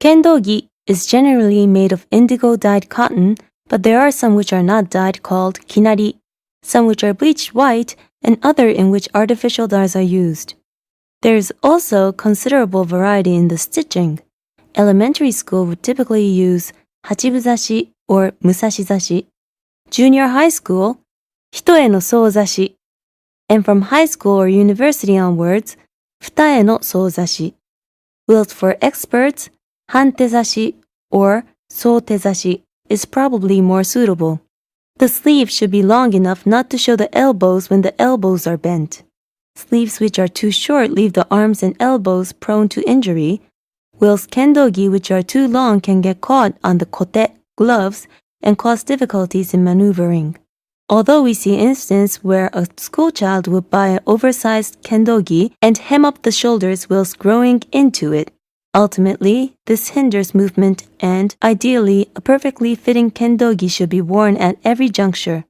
Kendogi is generally made of indigo-dyed cotton, but there are some which are not dyed called kinari, some which are bleached white, and other in which artificial dyes are used. There is also considerable variety in the stitching. Elementary school would typically use hachibuzashi or musashizashi. Junior high school, hitoe no souzashi. And from high school or university onwards, futae no souzashi. Whilst for experts, hantezashi or soutezashi is probably more suitable. The sleeve should be long enough not to show the elbows when the elbows are bent. Sleeves which are too short leave the arms and elbows prone to injury, whilst kendogi which are too long can get caught on the kote, gloves, and cause difficulties in maneuvering. Although we see instances where a schoolchild would buy an oversized kendogi and hem up the shoulders whilst growing into it. Ultimately, this hinders movement and, ideally, a perfectly fitting kendogi should be worn at every juncture.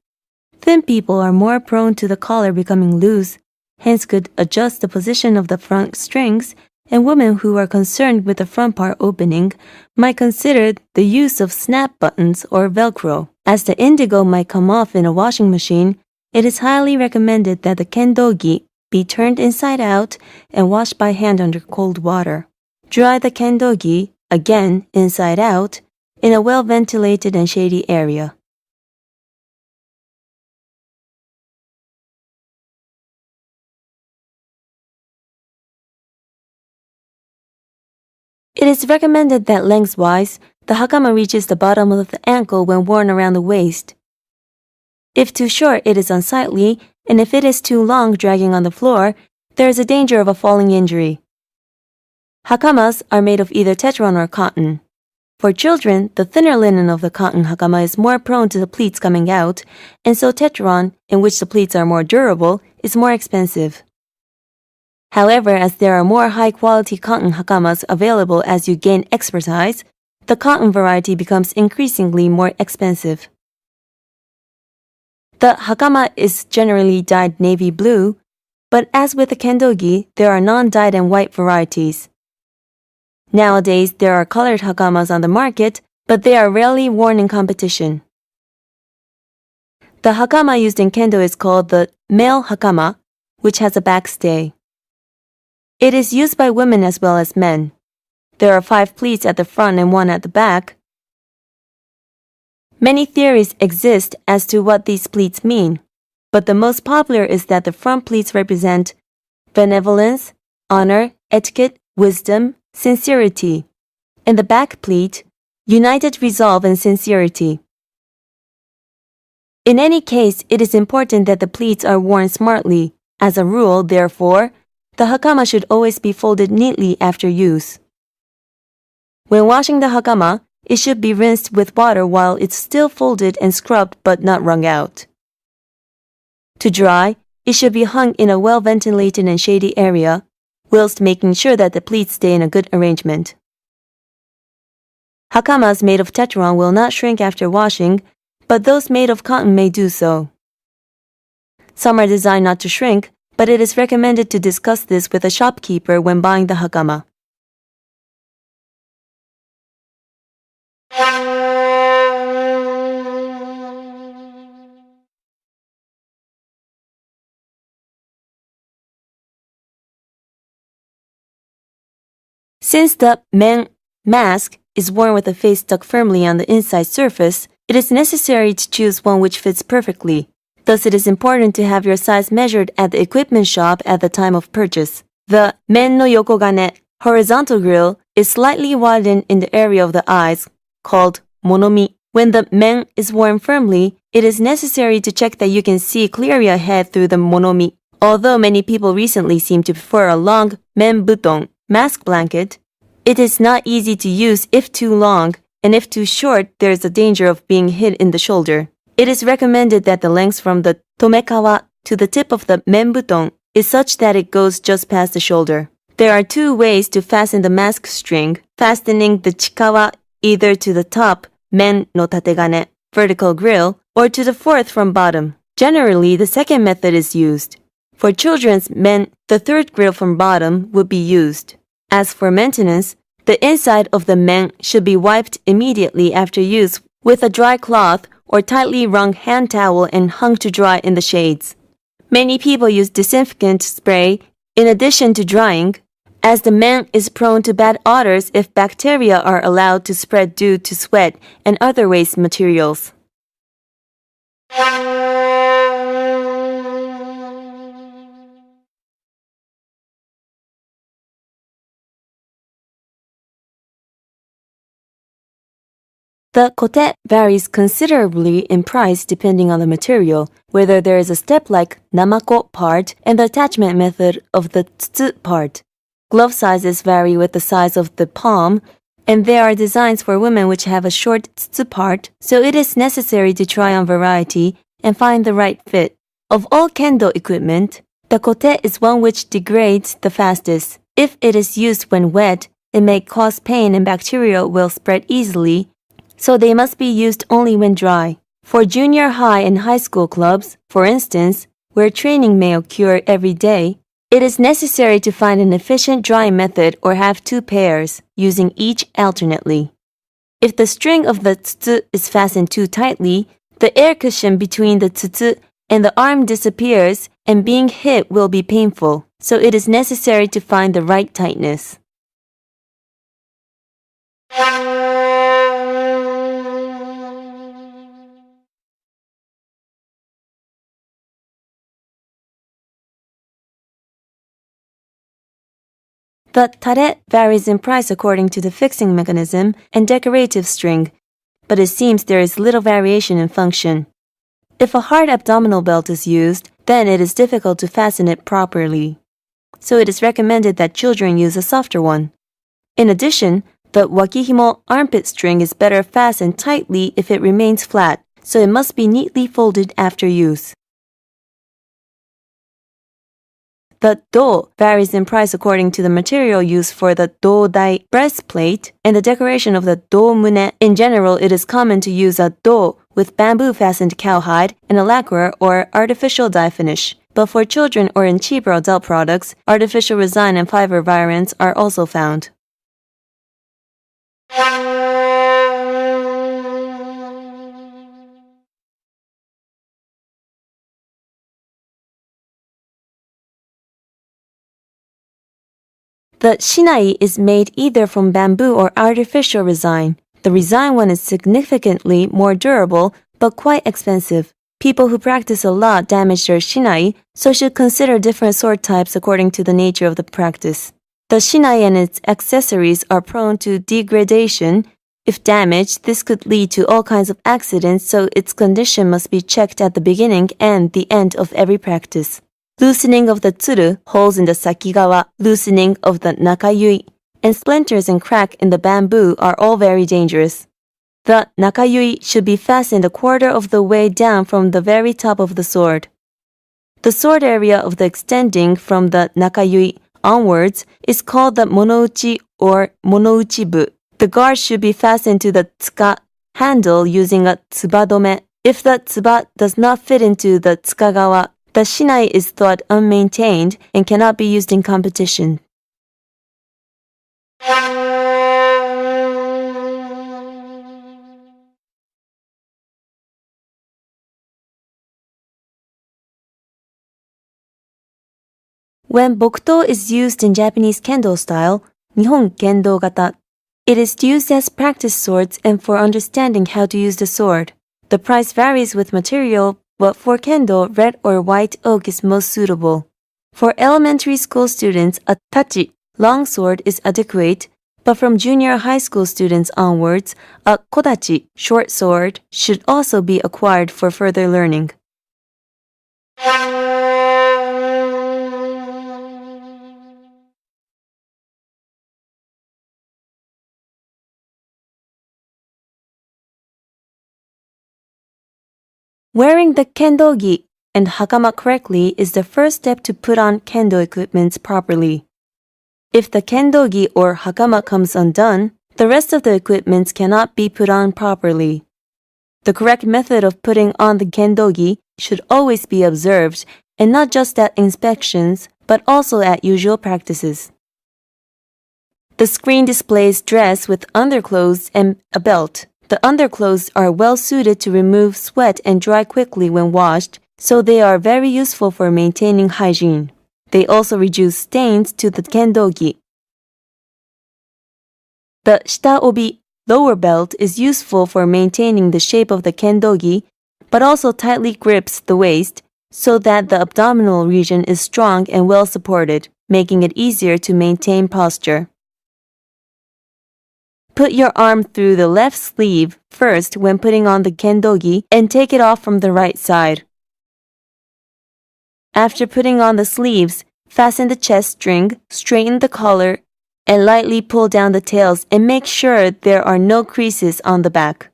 Thin people are more prone to the collar becoming loose, hence could adjust the position of the front strings, and women who are concerned with the front part opening might consider the use of snap buttons or Velcro. As the indigo might come off in a washing machine, it is highly recommended that the kendogi be turned inside out and washed by hand under cold water. Dry the kendogi, again inside out, in a well-ventilated and shady area. It is recommended that lengthwise, the hakama reaches the bottom of the ankle when worn around the waist. If too short, it is unsightly, and if it is too long dragging on the floor, there is a danger of a falling injury. Hakamas are made of either tetron or cotton. For children, the thinner linen of the cotton hakama is more prone to the pleats coming out, and so tetron, in which the pleats are more durable, is more expensive. However, as there are more high-quality cotton hakamas available as you gain expertise, the cotton variety becomes increasingly more expensive. The hakama is generally dyed navy blue, but as with the kendogi, there are non-dyed and white varieties. Nowadays, there are colored hakamas on the market, but they are rarely worn in competition. The hakama used in kendo is called the male hakama, which has a backstay. It is used by women as well as men. There are 5 pleats at the front and 1 at the back. Many theories exist as to what these pleats mean, but the most popular is that the front pleats represent benevolence, honor, etiquette, wisdom, sincerity, and the back pleat, united resolve and sincerity. In any case, it is important that the pleats are worn smartly. As a rule, therefore, the hakama should always be folded neatly after use. When washing the hakama, it should be rinsed with water while it's still folded and scrubbed but not wrung out. To dry, it should be hung in a well-ventilated and shady area, whilst making sure that the pleats stay in a good arrangement. Hakamas made of tetron will not shrink after washing, but those made of cotton may do so. Some are designed not to shrink, but it is recommended to discuss this with a shopkeeper when buying the hakama. Since the men mask is worn with the face stuck firmly on the inside surface, it is necessary to choose one which fits perfectly. Thus, it is important to have your size measured at the equipment shop at the time of purchase. The men no yokogane, horizontal grill, is slightly widened in the area of the eyes, called monomi. When the men is worn firmly, it is necessary to check that you can see clearly ahead through the monomi. Although many people recently seem to prefer a long men buton, mask blanket, it is not easy to use if too long, and if too short, there is a danger of being hit in the shoulder. It is recommended that the length from the tomekawa to the tip of the men buton is such that it goes just past the shoulder. There are 2 ways to fasten the mask string, fastening the chikawa either to the top, men no tategane, vertical grill, or to the 4th from bottom. Generally, the second method is used. For children's men, the 3rd grill from bottom would be used. As for maintenance, The inside of the men should be wiped immediately after use with a dry cloth or tightly wrung hand towel and hung to dry in the shades. Many people use disinfectant spray in addition to drying, as the men is prone to bad odors if bacteria are allowed to spread due to sweat and other waste materials. The kote varies considerably in price depending on the material, whether there is a step like namako part and the attachment method of the tsutsu part. Glove sizes vary with the size of the palm, and there are designs for women which have a short tsutsu part, so it is necessary to try on variety and find the right fit. Of all kendo equipment, the kote is one which degrades the fastest. If it is used when wet, it may cause pain and bacteria will spread easily, so they must be used only when dry. For junior high and high school clubs, for instance, where training may occur every day, it is necessary to find an efficient drying method or have two pairs, using each alternately. If the string of the tsutsu is fastened too tightly, the air cushion between the tsutsu and the arm disappears and being hit will be painful, so it is necessary to find the right tightness. The tare varies in price according to the fixing mechanism and decorative string, but it seems there is little variation in function. If a hard abdominal belt is used, then it is difficult to fasten it properly, so it is recommended that children use a softer one. In addition, the wakihimo armpit string is better fastened tightly if it remains flat, so it must be neatly folded after use. The do varies in price according to the material used for the do-dai breastplate and the decoration of the do-mune. In general, it is common to use a do with bamboo-fastened cowhide and a lacquer or artificial dye finish. But for children or in cheaper adult products, artificial resin and fiber variants are also found. The shinai is made either from bamboo or artificial resin. The resin one is significantly more durable, but quite expensive. People who practice a lot damage their shinai, so should consider different sword types according to the nature of the practice. The shinai and its accessories are prone to degradation. If damaged, this could lead to all kinds of accidents, so its condition must be checked at the beginning and the end of every practice. Loosening of the tsuru, holes in the sakigawa, loosening of the nakayui, and splinters and crack in the bamboo are all very dangerous. The nakayui should be fastened a quarter of the way down from the very top of the sword. The sword area of the extending from the nakayui onwards is called the monouchi or monouchibu. The guard should be fastened to the tsuka handle using a tsubadome. If the tsuba does not fit into the tsukagawa, the shinai is thought unmaintained and cannot be used in competition. When bokuto is used in Japanese kendo style, Nihon Kendo Gata, it is used as practice swords and for understanding how to use the sword. The price varies with material, but for kendo, red or white oak is most suitable. For elementary school students, a tachi, long sword, is adequate, but from junior high school students onwards, a kodachi, short sword, should also be acquired for further learning. Wearing the kendo-gi and hakama correctly is the first step to put on kendo equipment properly. If the kendo-gi or hakama comes undone, the rest of the equipment cannot be put on properly. The correct method of putting on the kendo-gi should always be observed, and not just at inspections, but also at usual practices. The screen displays dress with underclothes and a belt. The underclothes are well suited to remove sweat and dry quickly when washed, so they are very useful for maintaining hygiene. They also reduce stains to the kendogi. The shitaobi, lower belt, is useful for maintaining the shape of the kendogi, but also tightly grips the waist so that the abdominal region is strong and well supported, making it easier to maintain posture. Put your arm through the left sleeve first when putting on the kendogi and take it off from the right side. After putting on the sleeves, fasten the chest string, straighten the collar, and lightly pull down the tails and make sure there are no creases on the back.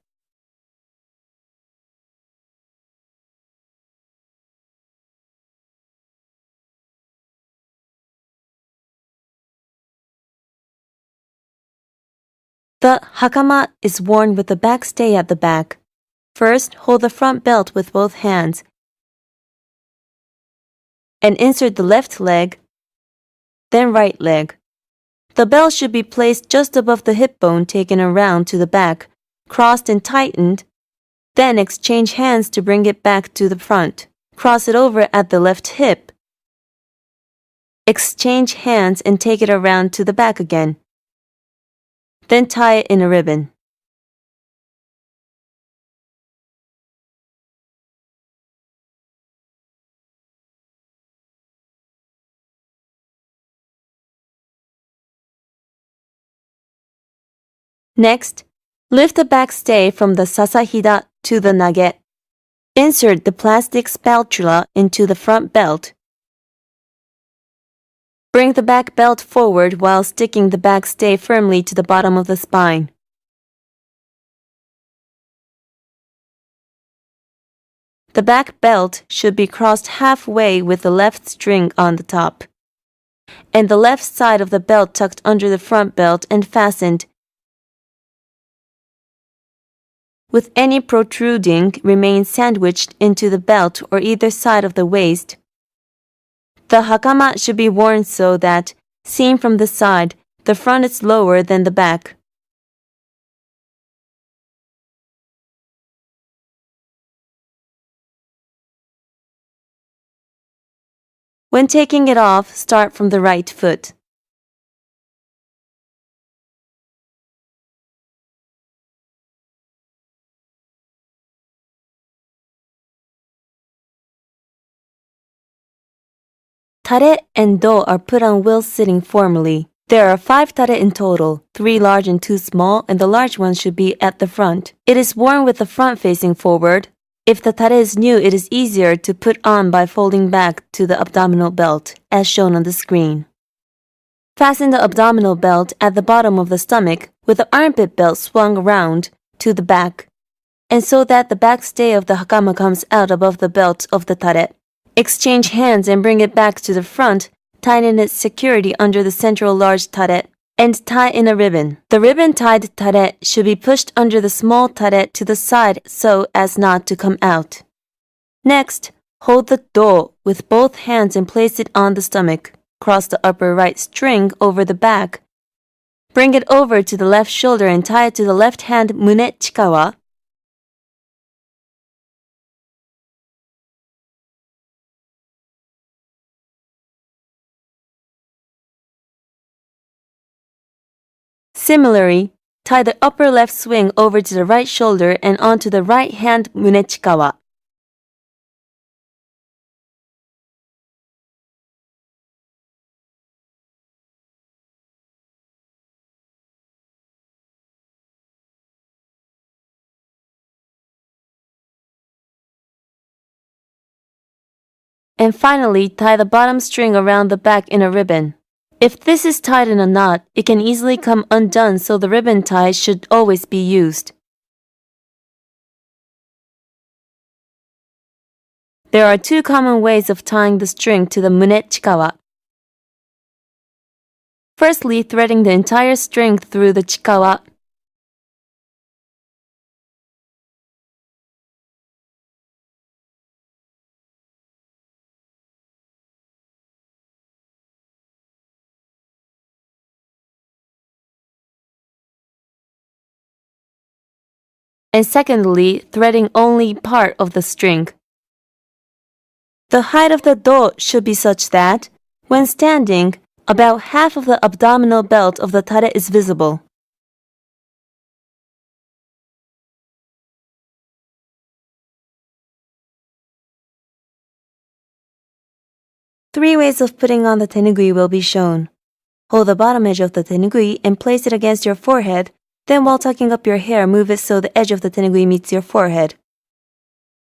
The hakama is worn with the back stay at the back. First, hold the front belt with both hands and insert the left leg, then right leg. The belt should be placed just above the hip bone taken around to the back, crossed and tightened, then exchange hands to bring it back to the front. Cross it over at the left hip. Exchange hands and take it around to the back again. Then tie it in a ribbon. Next, lift the back stay from the sasahida to the nage. Insert the plastic spatula into the front belt. Bring the back belt forward while sticking the back stay firmly to the bottom of the spine. The back belt should be crossed halfway with the left string on the top, and the left side of the belt tucked under the front belt and fastened, with any protruding remain sandwiched into the belt or either side of the waist. The hakama should be worn so that, seen from the side, the front is lower than the back. When taking it off, start from the right foot. Tare and do are put on wheels sitting formally. There are 5 tare in total, 3 large and 2 small, and the large one should be at the front. It is worn with the front facing forward. If the tare is new, it is easier to put on by folding back to the abdominal belt, as shown on the screen. Fasten the abdominal belt at the bottom of the stomach with the armpit belt swung around to the back, and so that the back stay of the hakama comes out above the belt of the tare. Exchange hands and bring it back to the front, tighten its security under the central large tare, and tie in a ribbon. The ribbon-tied tare should be pushed under the small tare to the side so as not to come out. Next, hold the do with both hands and place it on the stomach. Cross the upper right string over the back. Bring it over to the left shoulder and tie it to the left hand mune chikawa. Similarly, tie the upper left swing over to the right shoulder and onto the right hand mune chikawa. And finally, tie the bottom string around the back in a ribbon. If this is tied in a knot, it can easily come undone, so the ribbon tie should always be used. There are 2 common ways of tying the string to the mune chikawa. Firstly, threading the entire string through the chikawa. and secondly, threading only part of the string. The height of the do should be such that, when standing, about half of the abdominal belt of the tare is visible. Three ways of putting on the tenugui will be shown. Hold the bottom edge of the tenugui and place it against your forehead, then while tucking up your hair, move it so the edge of the tenugui meets your forehead.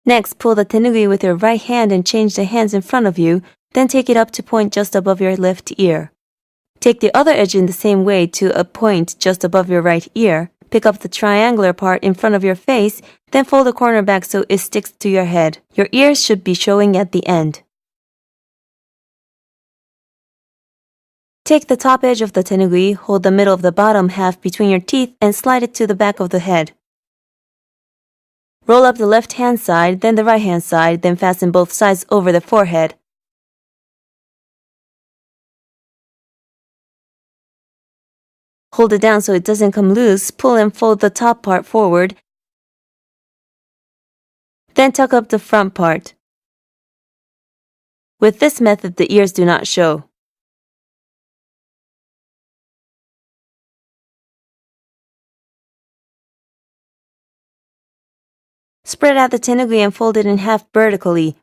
Next, pull the tenugui with your right hand and change the hands in front of you, then take it up to point just above your left ear. Take the other edge in the same way to a point just above your right ear. Pick up the triangular part in front of your face, then fold the corner back so it sticks to your head. Your ears should be showing at the end. Take the top edge of the tenugui, hold the middle of the bottom half between your teeth, and slide it to the back of the head. Roll up the left hand side, then the right hand side, then fasten both sides over the forehead. Hold it down so it doesn't come loose, pull and fold the top part forward, then tuck up the front part. With this method, the ears do not show. Spread out the tenugui and fold it in half vertically.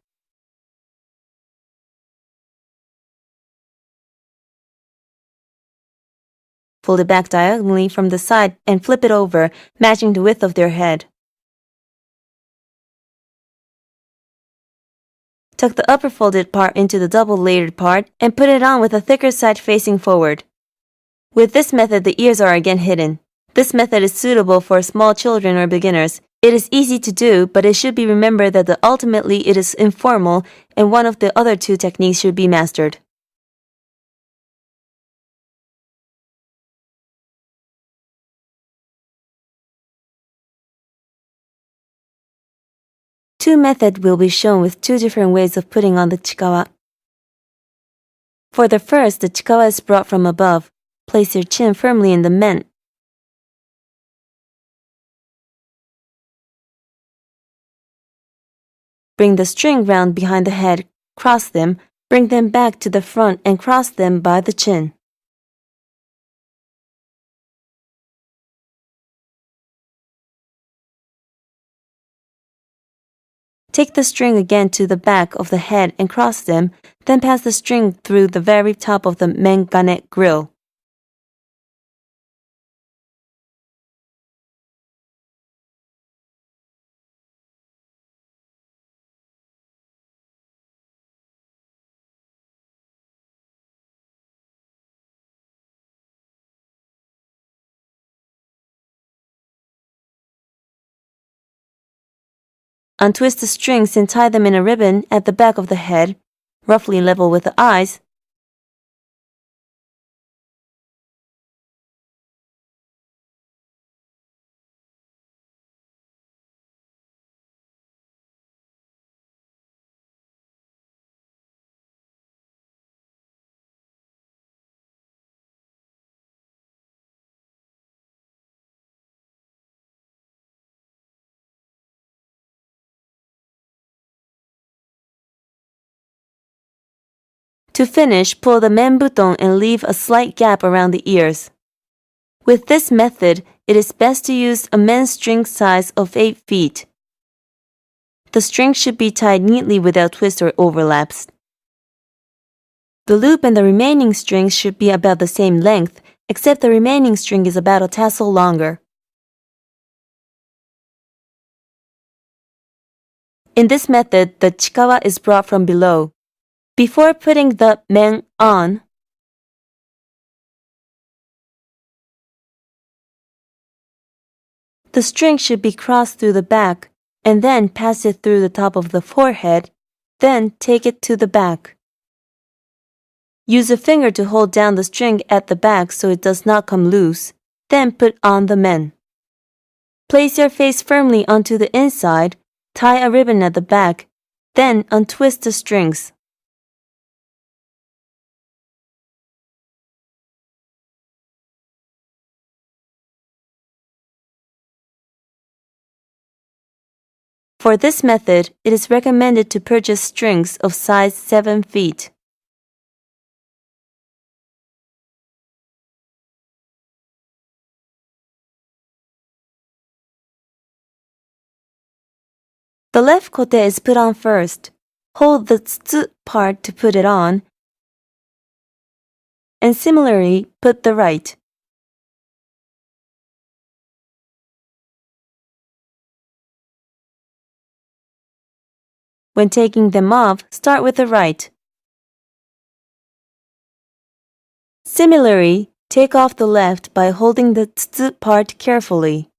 Fold it back diagonally from the side and flip it over, matching the width of their head. Tuck the upper folded part into the double layered part and put it on with the thicker side facing forward. With this method, the ears are again hidden. This method is suitable for small children or beginners. It is easy to do, but it should be remembered that ultimately it is informal and one of the other two techniques should be mastered. Two methods will be shown with two different ways of putting on the chikawa. For the first, the chikawa is brought from above. Place your chin firmly in the men. Bring the string round behind the head, cross them, bring them back to the front and cross them by the chin. Take the string again to the back of the head and cross them, then pass the string through the very top of the mengane grill. Untwist the strings and tie them in a ribbon at the back of the head, roughly level with the eyes. To finish, pull the menbuton and leave a slight gap around the ears. With this method, it is best to use a men's string size of 8 feet. The string should be tied neatly without twists or overlaps. The loop and the remaining strings should be about the same length, except the remaining string is about a tassel longer. In this method, the chikawa is brought from below. Before putting the men on, the string should be crossed through the back and then pass it through the top of the forehead, then take it to the back. Use a finger to hold down the string at the back so it does not come loose, then put on the men. Place your face firmly onto the inside, tie a ribbon at the back, then untwist the strings. For this method, it is recommended to purchase strings of size 7 feet. The left kote is put on first. Hold the tsu part to put it on, and similarly, put the right. When taking them off, start with the right. Similarly, take off the left by holding the tsu part carefully.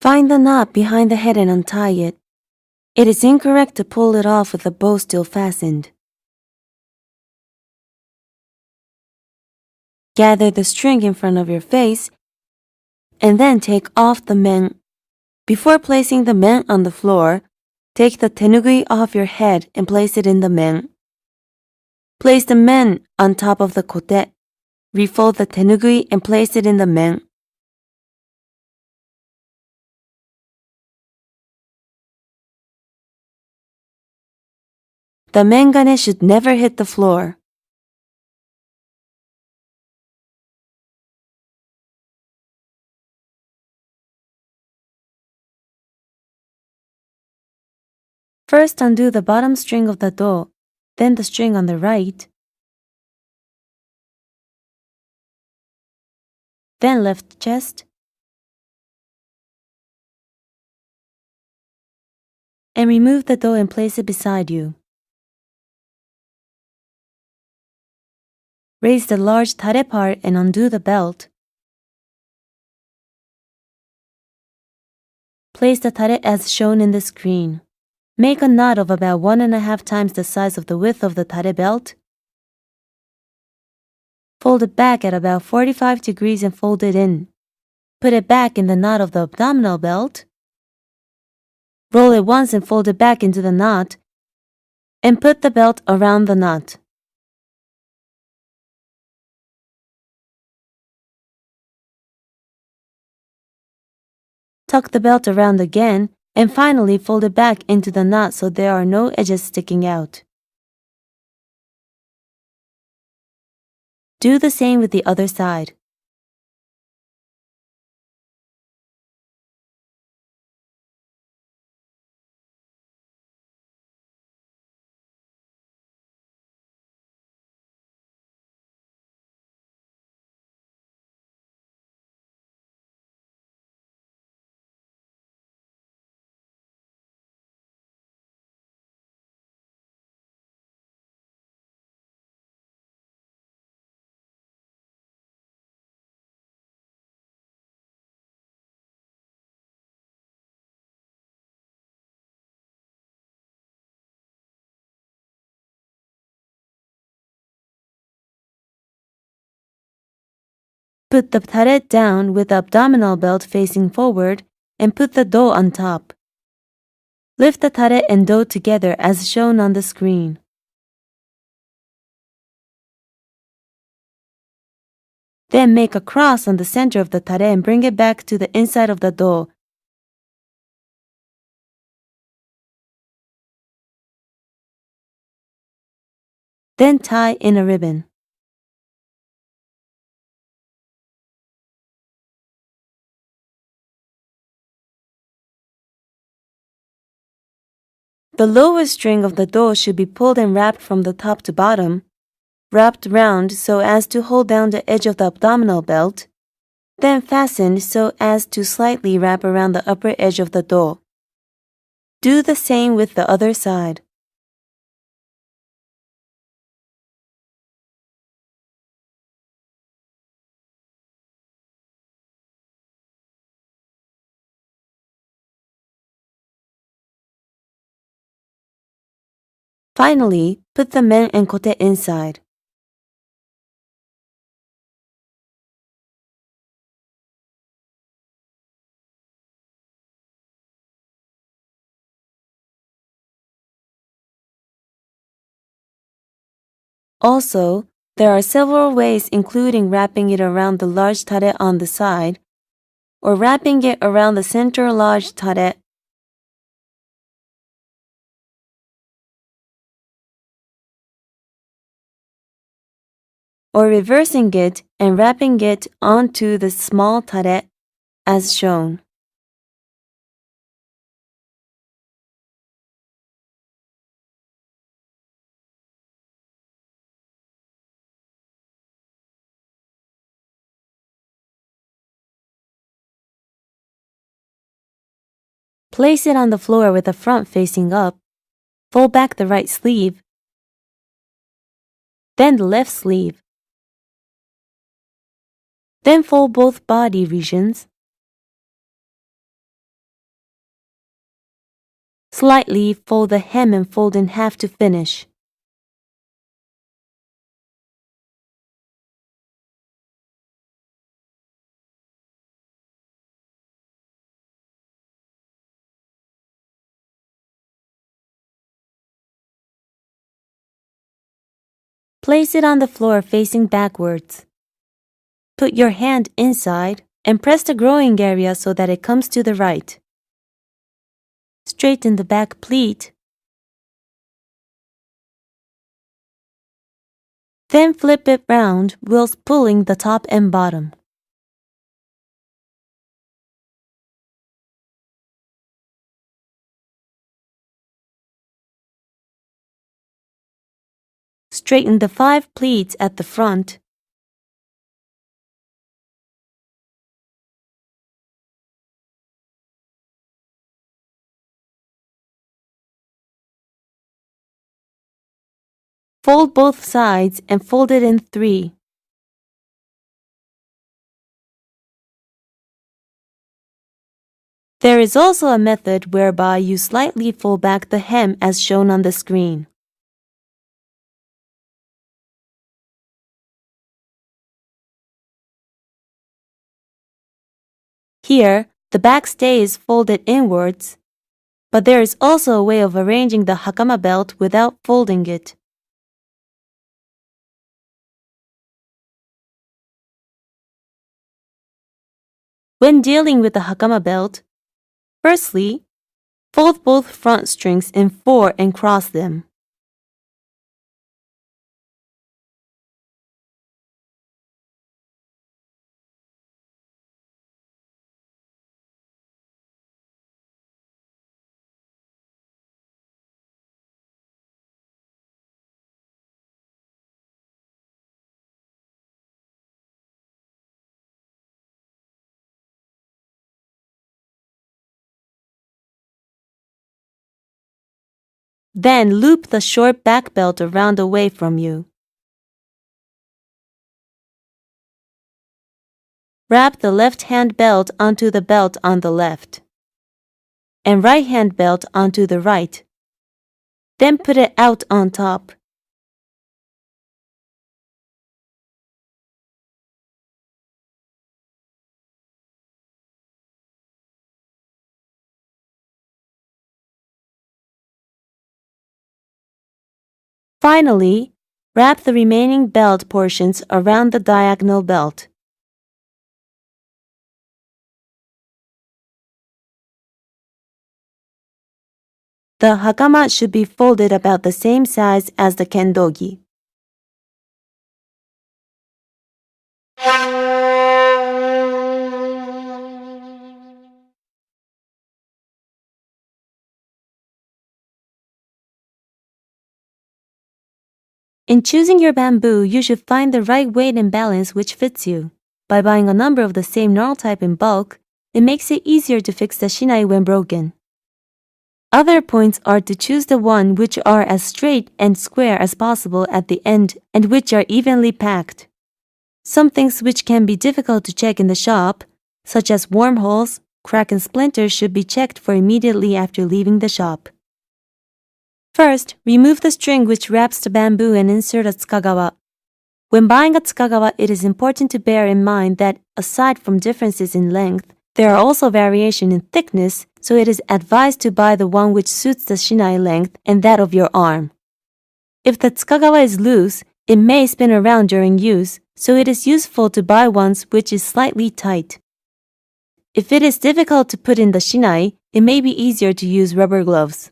Find the knot behind the head and untie it. It is incorrect to pull it off with the bow still fastened. Gather the string in front of your face and then take off the men. Before placing the men on the floor, take the tenugui off your head and place it in the men. Place the men on top of the kote. Refold the tenugui and place it in the men. The mengane should never hit the floor. First undo the bottom string of the do, then the string on the right, then left chest, and remove the do and place it beside you. Raise the large tare part and undo the belt. Place the tare as shown in the screen. Make a knot of about 1.5 times the size of the width of the tare belt. Fold it back at about 45 degrees and fold it in. Put it back in the knot of the abdominal belt. Roll it once and fold it back into the knot, and put the belt around the knot. Tuck the belt around again, and finally fold it back into the knot so there are no edges sticking out. Do the same with the other side. Put the tare down with the abdominal belt facing forward and put the do on top. Lift the tare and do together as shown on the screen. Then make a cross on the center of the tare and bring it back to the inside of the do. Then tie in a ribbon. The lowest string of the do should be pulled and wrapped from the top to bottom, wrapped round so as to hold down the edge of the abdominal belt, then fastened so as to slightly wrap around the upper edge of the do. Do the same with the other side. Finally, put the men and kote inside. Also, there are several ways including wrapping it around the large tare on the side, or wrapping it around the center large tare, or reversing it and wrapping it onto the small tare as shown. Place it on the floor with the front facing up. Fold back the right sleeve, then the left sleeve. Then fold both body regions. Slightly fold the hem and fold in half to finish. Place it on the floor facing backwards. Put your hand inside and press the growing area so that it comes to the right. Straighten the back pleat. Then flip it round whilst pulling the top and bottom. Straighten the 5 pleats at the front. Fold both sides and fold it in 3. There is also a method whereby you slightly fold back the hem as shown on the screen. Here, the back stays folded inwards, but there is also a way of arranging the hakama belt without folding it. When dealing with the hakama belt, firstly, fold both front strings in 4 and cross them. Then loop the short back belt around away from you. Wrap the left hand belt onto the belt on the left, and right hand belt onto the right. Then put it out on top. Finally, wrap the remaining belt portions around the diagonal belt. The hakama should be folded about the same size as the kendogi. In choosing your bamboo, you should find the right weight and balance which fits you. By buying a number of the same gnarl type in bulk, it makes it easier to fix the shinai when broken. Other points are to choose the one which are as straight and square as possible at the end and which are evenly packed. Some things which can be difficult to check in the shop, such as wormholes, crack and splinters, should be checked for immediately after leaving the shop. First, remove the string which wraps the bamboo and insert a tsukagawa. When buying a tsukagawa, it is important to bear in mind that, aside from differences in length, there are also variations in thickness, so it is advised to buy the one which suits the shinai length and that of your arm. If the tsukagawa is loose, It may spin around during use, so it is useful to buy ones which is slightly tight. If it is difficult to put in the shinai, it may be easier to use rubber gloves.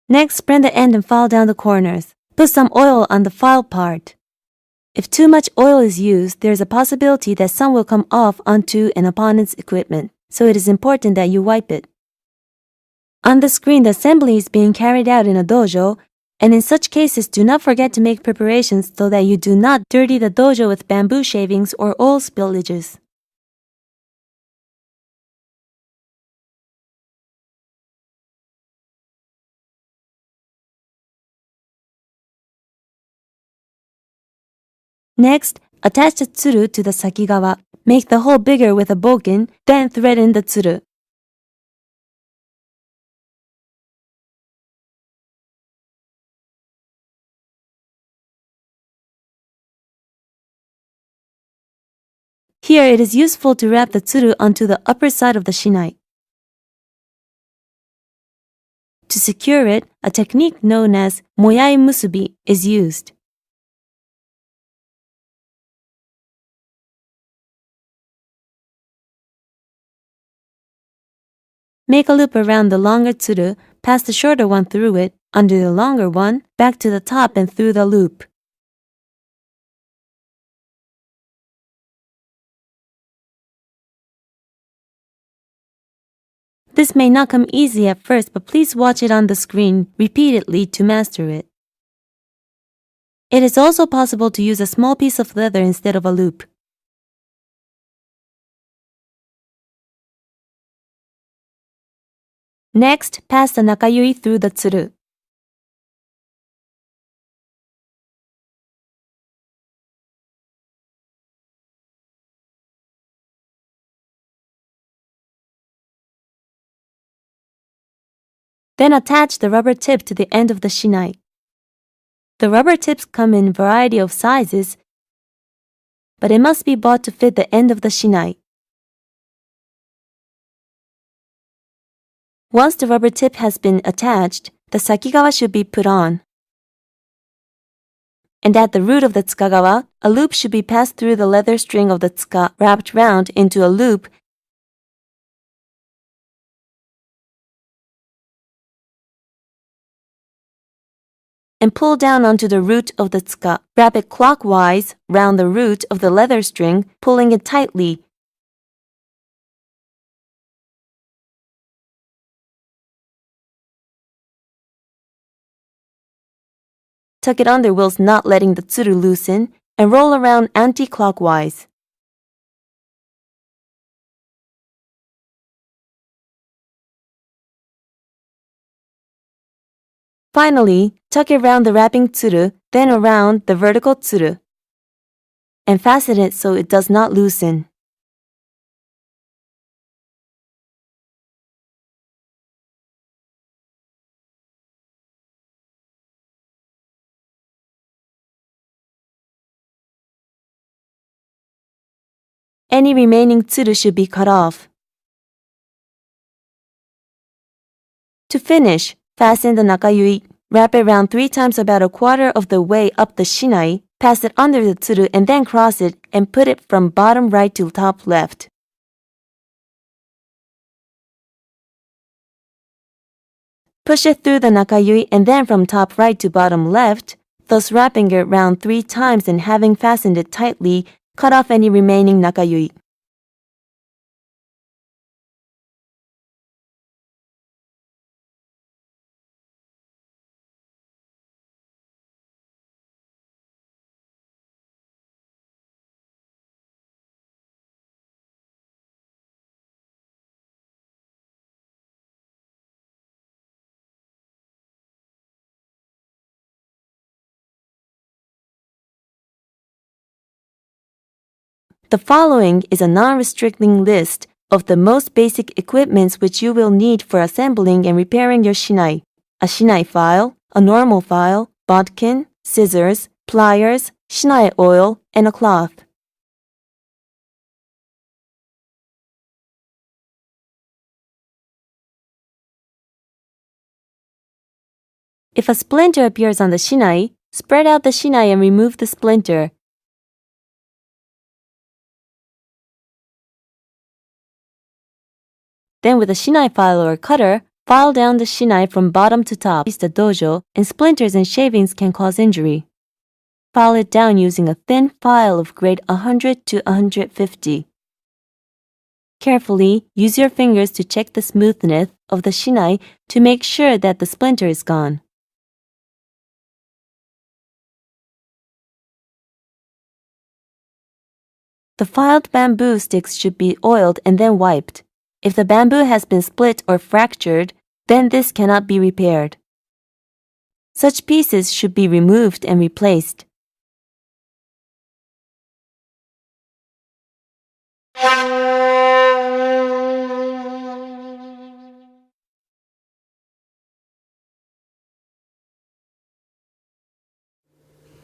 Next, spread the end and file down the corners. Put some oil on the file part. If too much oil is used, there is a possibility that some will come off onto an opponent's equipment, so it is important that you wipe it. On the screen, the assembly is being carried out in a dojo, and in such cases, do not forget to make preparations so that you do not dirty the dojo with bamboo shavings or oil spillages. Next, attach the tsuru to the sakigawa. Make the hole bigger with a bokken, then thread in the tsuru. Here it is useful to wrap the tsuru onto the upper side of the shinai. To secure it, a technique known as moyai musubi is used. Make a loop around the longer tsuru, pass the shorter one through it, under the longer one, back to the top and through the loop. This may not come easy at first, but please watch it on the screen repeatedly to master it. It is also possible to use a small piece of leather instead of a loop. Next, pass the nakayui through the tsuru. Then attach the rubber tip to the end of the shinai. The rubber tips come in a variety of sizes, but it must be bought to fit the end of the shinai. Once the rubber tip has been attached, the sakigawa should be put on. And at the root of the tsukagawa, a loop should be passed through the leather string of the tsuka wrapped round into a loop and pull down onto the root of the tsuka. Wrap it clockwise round the root of the leather string, pulling it tightly. Tuck it under whilst not letting the tsuru loosen, and roll around anti-clockwise. Finally, tuck it around the wrapping tsuru, then around the vertical tsuru, and fasten it so it does not loosen. Any remaining tsuru should be cut off. To finish, fasten the nakayui. Wrap it around 3 times about a quarter of the way up the shinai, pass it under the tsuru and then cross it and put it from bottom right to top left. Push it through the nakayui and then from top right to bottom left, thus wrapping it round 3 times and having fastened it tightly, cut off any remaining nakayui. The following is a non-restricting list of the most basic equipments which you will need for assembling and repairing your shinai. A shinai file, a normal file, bodkin, scissors, pliers, shinai oil, and a cloth. If a splinter appears on the shinai, spread out the shinai and remove the splinter. Then with a shinai file or cutter, file down the shinai from bottom to top. The dojo, and splinters and shavings can cause injury. File it down using a thin file of grade 100 to 150. Carefully, use your fingers to check the smoothness of the shinai to make sure that the splinter is gone. The filed bamboo sticks should be oiled and then wiped. If the bamboo has been split or fractured, then this cannot be repaired. Such pieces should be removed and replaced.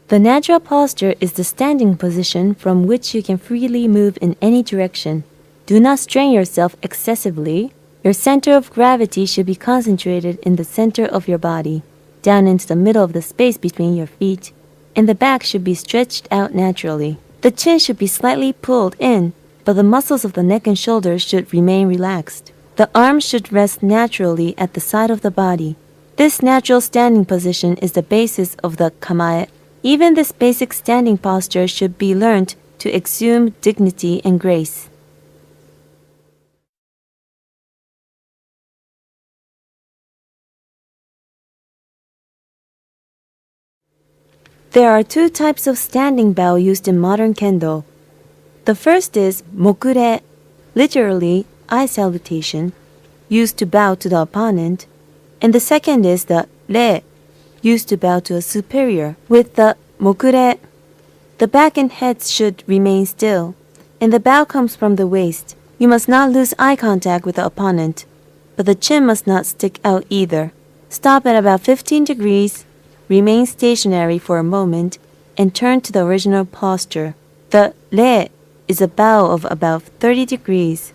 The natural posture is the standing position from which you can freely move in any direction. Do not strain yourself excessively. Your center of gravity should be concentrated in the center of your body, down into the middle of the space between your feet, and the back should be stretched out naturally. The chin should be slightly pulled in, but the muscles of the neck and shoulders should remain relaxed. The arms should rest naturally at the side of the body. This natural standing position is the basis of the kamae. Even this basic standing posture should be learned to exude dignity and grace. There are two types of standing bow used in modern Kendo. The first is mokure, literally eye salutation, used to bow to the opponent, and the second is the re, used to bow to a superior. With the mokure, the back and head should remain still, and the bow comes from the waist. You must not lose eye contact with the opponent, but the chin must not stick out either. Stop at about 15 degrees, remain stationary for a moment, and turn to the original posture. The re is a bow of about 30 degrees.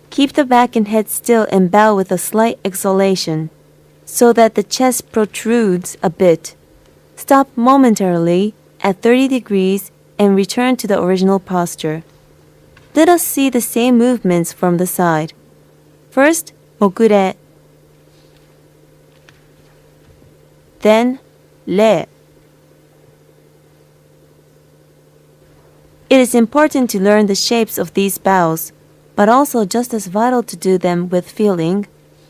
Keep the back and head still and bow with a slight exhalation, so that the chest protrudes a bit. Stop momentarily at 30 degrees and return to the original posture. Let us see the same movements from the side. First, mokure. Then, re. It is important to learn the shapes of these bows, but also just as vital to do them with feeling,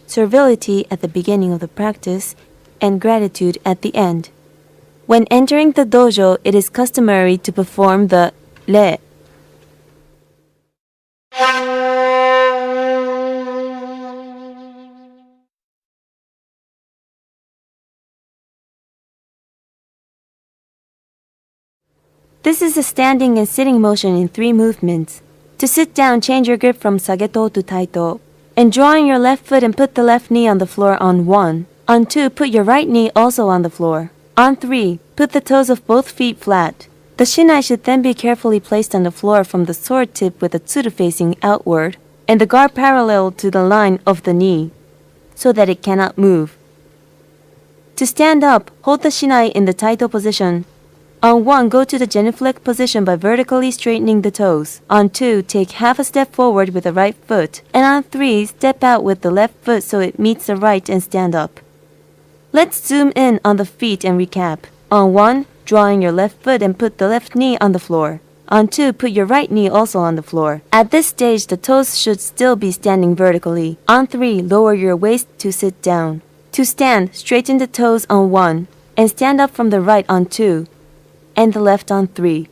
servility at the beginning of the practice, and gratitude at the end. When entering the dojo, it is customary to perform the re. This is a standing and sitting motion in 3 movements. To sit down, change your grip from sageto to taito. And drawing your left foot and put the left knee on the floor on 1. On 2, put your right knee also on the floor. On 3, put the toes of both feet flat. The shinai should then be carefully placed on the floor from the sword tip with the tsuru facing outward, and the guard parallel to the line of the knee, so that it cannot move. To stand up, hold the shinai in the taito position. On 1, go to the genuflect position by vertically straightening the toes. On 2, take half a step forward with the right foot. And on 3, step out with the left foot so it meets the right and stand up. Let's zoom in on the feet and recap. On 1, drawing your left foot and put the left knee on the floor. On 2, put your right knee also on the floor. At this stage, the toes should still be standing vertically. On 3, lower your waist to sit down. To stand, straighten the toes on 1, and stand up from the right on 2. And the left on 3.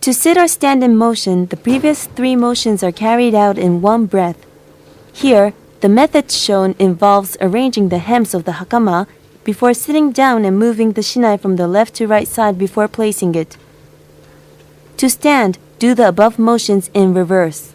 To sit or stand in motion, the previous 3 motions are carried out in 1 breath. Here, the method shown involves arranging the hems of the hakama before sitting down and moving the shinai from the left to right side before placing it. To stand, do the above motions in reverse.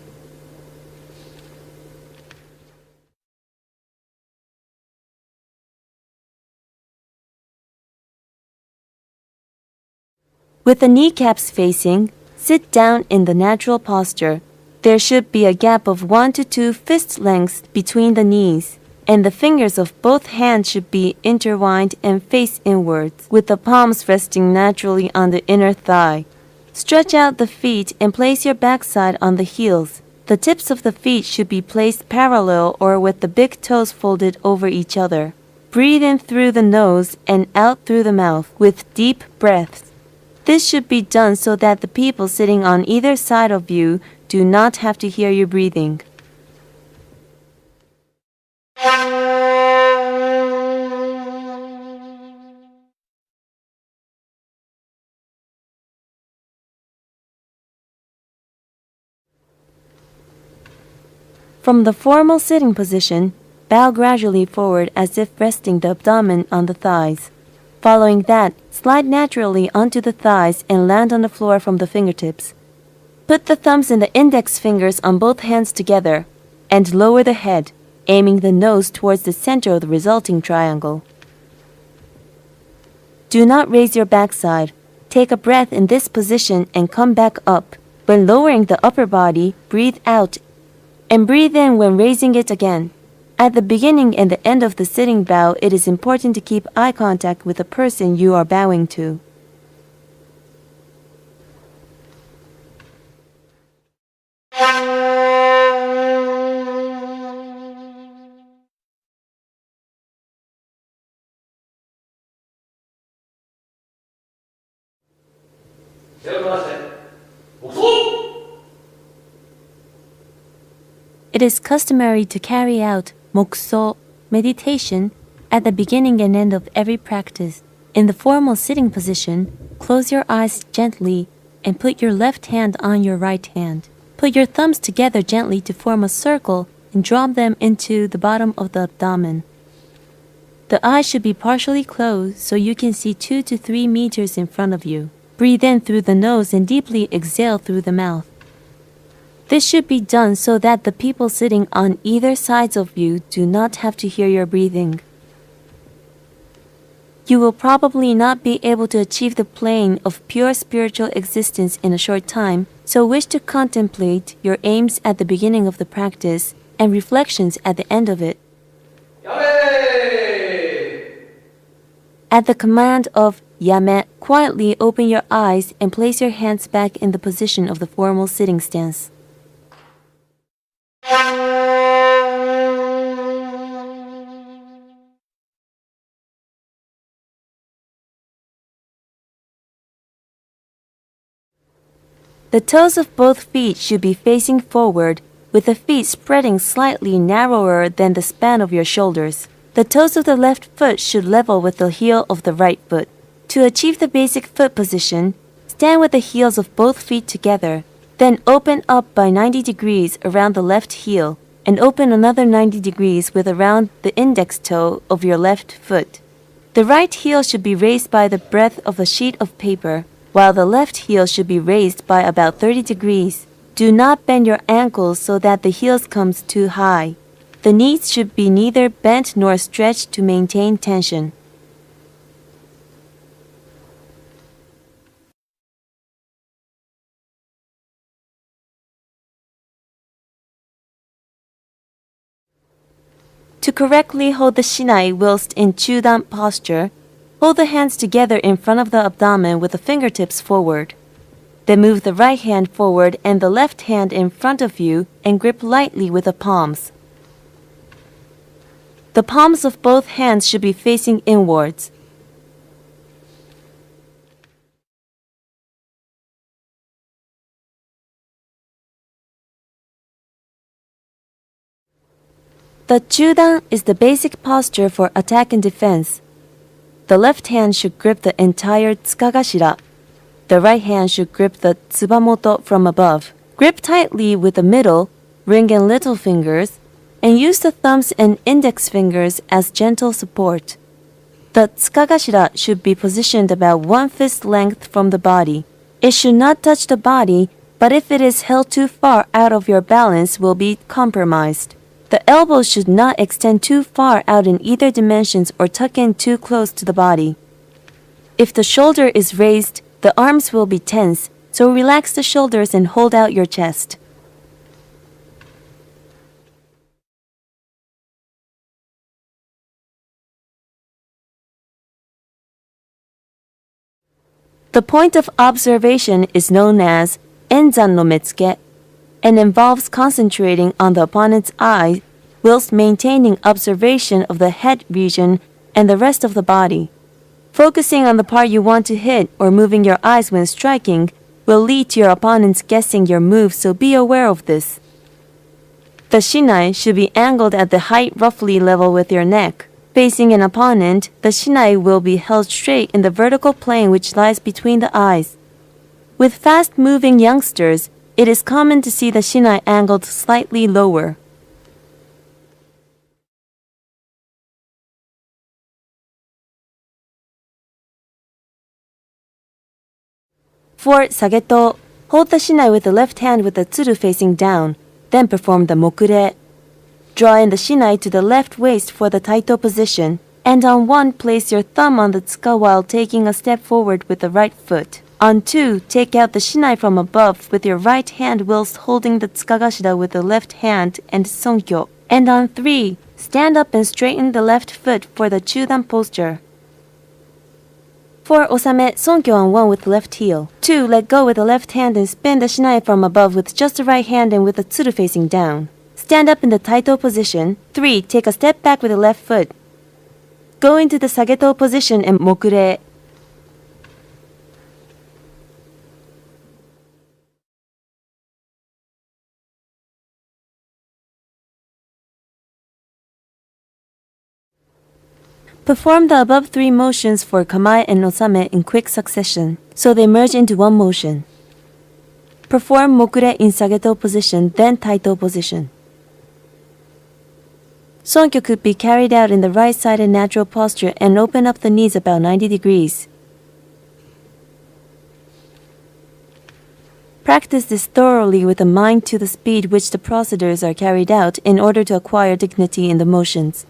With the kneecaps facing, sit down in the natural posture. There should be a gap of 1 to 2 fist lengths between the knees, and the fingers of both hands should be intertwined and face inwards, with the palms resting naturally on the inner thigh. Stretch out the feet and place your backside on the heels. The tips of the feet should be placed parallel or with the big toes folded over each other. Breathe in through the nose and out through the mouth with deep breaths. This should be done so that the people sitting on either side of you do not have to hear you breathing. From the formal sitting position, bow gradually forward as if resting the abdomen on the thighs. Following that, slide naturally onto the thighs and land on the floor from the fingertips. Put the thumbs and the index fingers on both hands together, and lower the head, aiming the nose towards the center of the resulting triangle. Do not raise your backside. Take a breath in this position and come back up. When lowering the upper body, breathe out and breathe in when raising it again. At the beginning and the end of the sitting bow, it is important to keep eye contact with the person you are bowing to. It is customary to carry out mokso, meditation, at the beginning and end of every practice. In the formal sitting position, close your eyes gently and put your left hand on your right hand. Put your thumbs together gently to form a circle and draw them into the bottom of the abdomen. The eyes should be partially closed so you can see 2 to 3 meters in front of you. Breathe in through the nose and deeply exhale through the mouth. This should be done so that the people sitting on either sides of you do not have to hear your breathing. You will probably not be able to achieve the plane of pure spiritual existence in a short time, so wish to contemplate your aims at the beginning of the practice and reflections at the end of it. At the command of Yame, quietly open your eyes and place your hands back in the position of the formal sitting stance. The toes of both feet should be facing forward, with the feet spreading slightly narrower than the span of your shoulders. The toes of the left foot should level with the heel of the right foot. To achieve the basic foot position, stand with the heels of both feet together, then open up by 90 degrees around the left heel, and open another 90 degrees with around the index toe of your left foot. The right heel should be raised by the breadth of a sheet of paper, while the left heel should be raised by about 30 degrees. Do not bend your ankles so that the heels comes too high. The knees should be neither bent nor stretched to maintain tension. To correctly hold the shinai whilst in chudan posture, hold the hands together in front of the abdomen with the fingertips forward. Then move the right hand forward and the left hand in front of you and grip lightly with the palms. The palms of both hands should be facing inwards. The chudan is the basic posture for attack and defense. The left hand should grip the entire tsukagashira. The right hand should grip the tsubamoto from above. Grip tightly with the middle, ring and little fingers, and use the thumbs and index fingers as gentle support. The tsukagashira should be positioned about 1 fist length from the body. It should not touch the body, but if it is held too far out of your balance, will be compromised. The elbows should not extend too far out in either dimensions or tuck in too close to the body. If the shoulder is raised, The arms will be tense, so relax the shoulders and hold out your chest. The point of observation is known as enzan no metsuke and involves concentrating on the opponent's eye whilst maintaining observation of the head region and the rest of the body. Focusing on the part you want to hit or moving your eyes when striking will lead to your opponents guessing your move, so be aware of this. The shinai should be angled at the height roughly level with your neck. Facing an opponent, the shinai will be held straight in the vertical plane which lies between the eyes. With fast-moving youngsters, it is common to see the shinai angled slightly lower. For sageto, hold the shinai with the left hand with the tsuru facing down, then perform the mokure. Draw in the shinai to the left waist for the taito position, and on 1 place your thumb on the tsuka while taking a step forward with the right foot. On 2, take out the shinai from above with your right hand whilst holding the tsukagashira with the left hand and sonkyo. And on 3, stand up and straighten the left foot for the chudan posture. For osame, sonkyo on 1 with the left heel. 2, let go with the left hand and spin the shinai from above with just the right hand and with the tsuru facing down. Stand up in the taito position. 3, take a step back with the left foot. Go into the sageto position and mokure. Perform the above 3 motions for kamae and osame in quick succession, so they merge into one motion. Perform mokure in sageto position, then taito position. Sonkyo could be carried out in the right-sided natural posture and open up the knees about 90 degrees. Practice this thoroughly with a mind to the speed which the procedures are carried out in order to acquire dignity in the motions.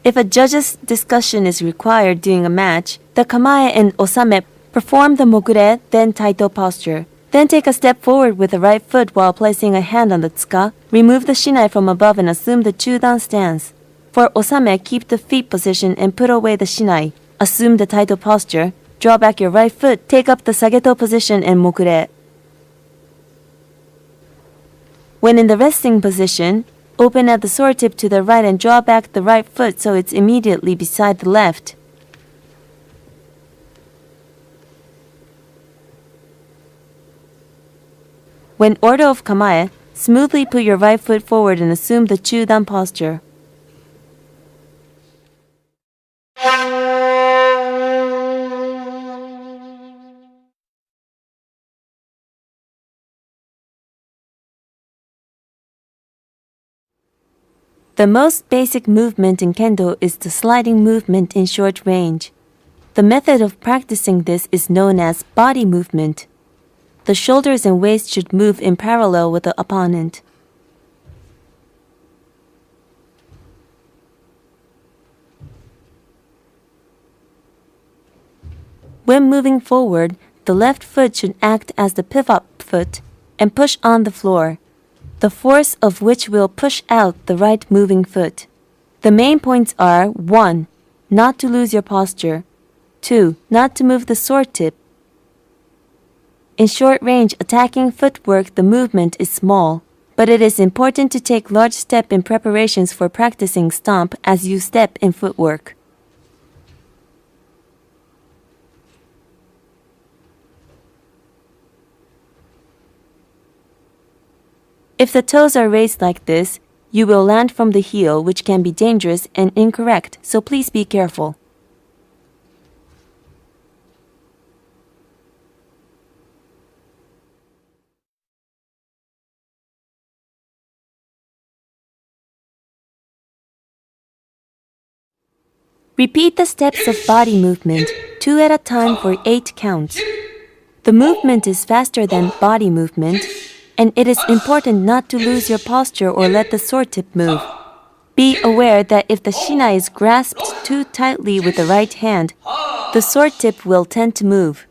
If a judge's discussion is required during a match, the kamae and osame perform the mokure, then taito posture. Then take a step forward with the right foot while placing a hand on the tsuka. Remove the shinai from above and assume the chudan stance. For osame, keep the feet position and put away the shinai. Assume the taito posture. Draw back your right foot, take up the sageto position and mokure. When in the resting position, open at the sword tip to the right and draw back the right foot so it's immediately beside the left. When order of kamae, smoothly put your right foot forward and assume the chudan posture. The most basic movement in Kendo is the sliding movement in short range. The method of practicing this is known as body movement. The shoulders and waist should move in parallel with the opponent. When moving forward, the left foot should act as the pivot foot and push on the floor, the force of which will push out the right moving foot. The main points are 1. Not to lose your posture. 2. Not to move the sword tip. In short range attacking footwork, the movement is small, but it is important to take large step in preparations for practicing stomp as you step in footwork. If the toes are raised like this, you will land from the heel, which can be dangerous and incorrect, so please be careful. Repeat the steps of body movement 2 at a time for 8 counts. The movement is faster than body movement, and it is important not to lose your posture or let the sword tip move. Be aware that if the shinai is grasped too tightly with the right hand, the sword tip will tend to move.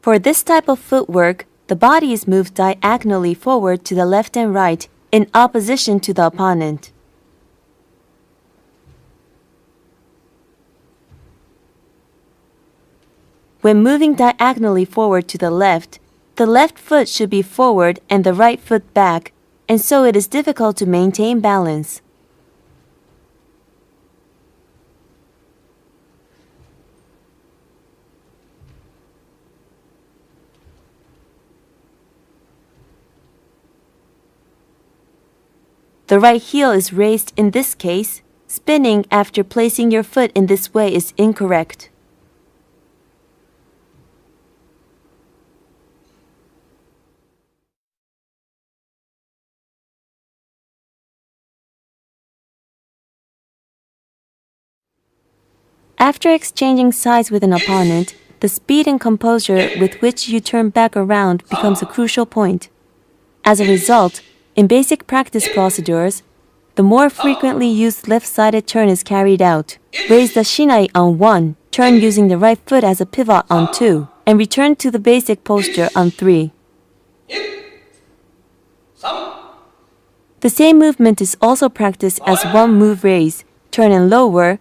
For this type of footwork, the body is moved diagonally forward to the left and right in opposition to the opponent. When moving diagonally forward to the left foot should be forward and the right foot back, and so it is difficult to maintain balance. The right heel is raised in this case. Spinning after placing your foot in this way is incorrect. After exchanging sides with an opponent, the speed and composure with which you turn back around becomes a crucial point. As a result, in basic practice procedures, the more frequently used left-sided turn is carried out. Raise the shinai on 1, turn using the right foot as a pivot on 2, and return to the basic posture on 3. The same movement is also practiced as one move raise, turn and lower.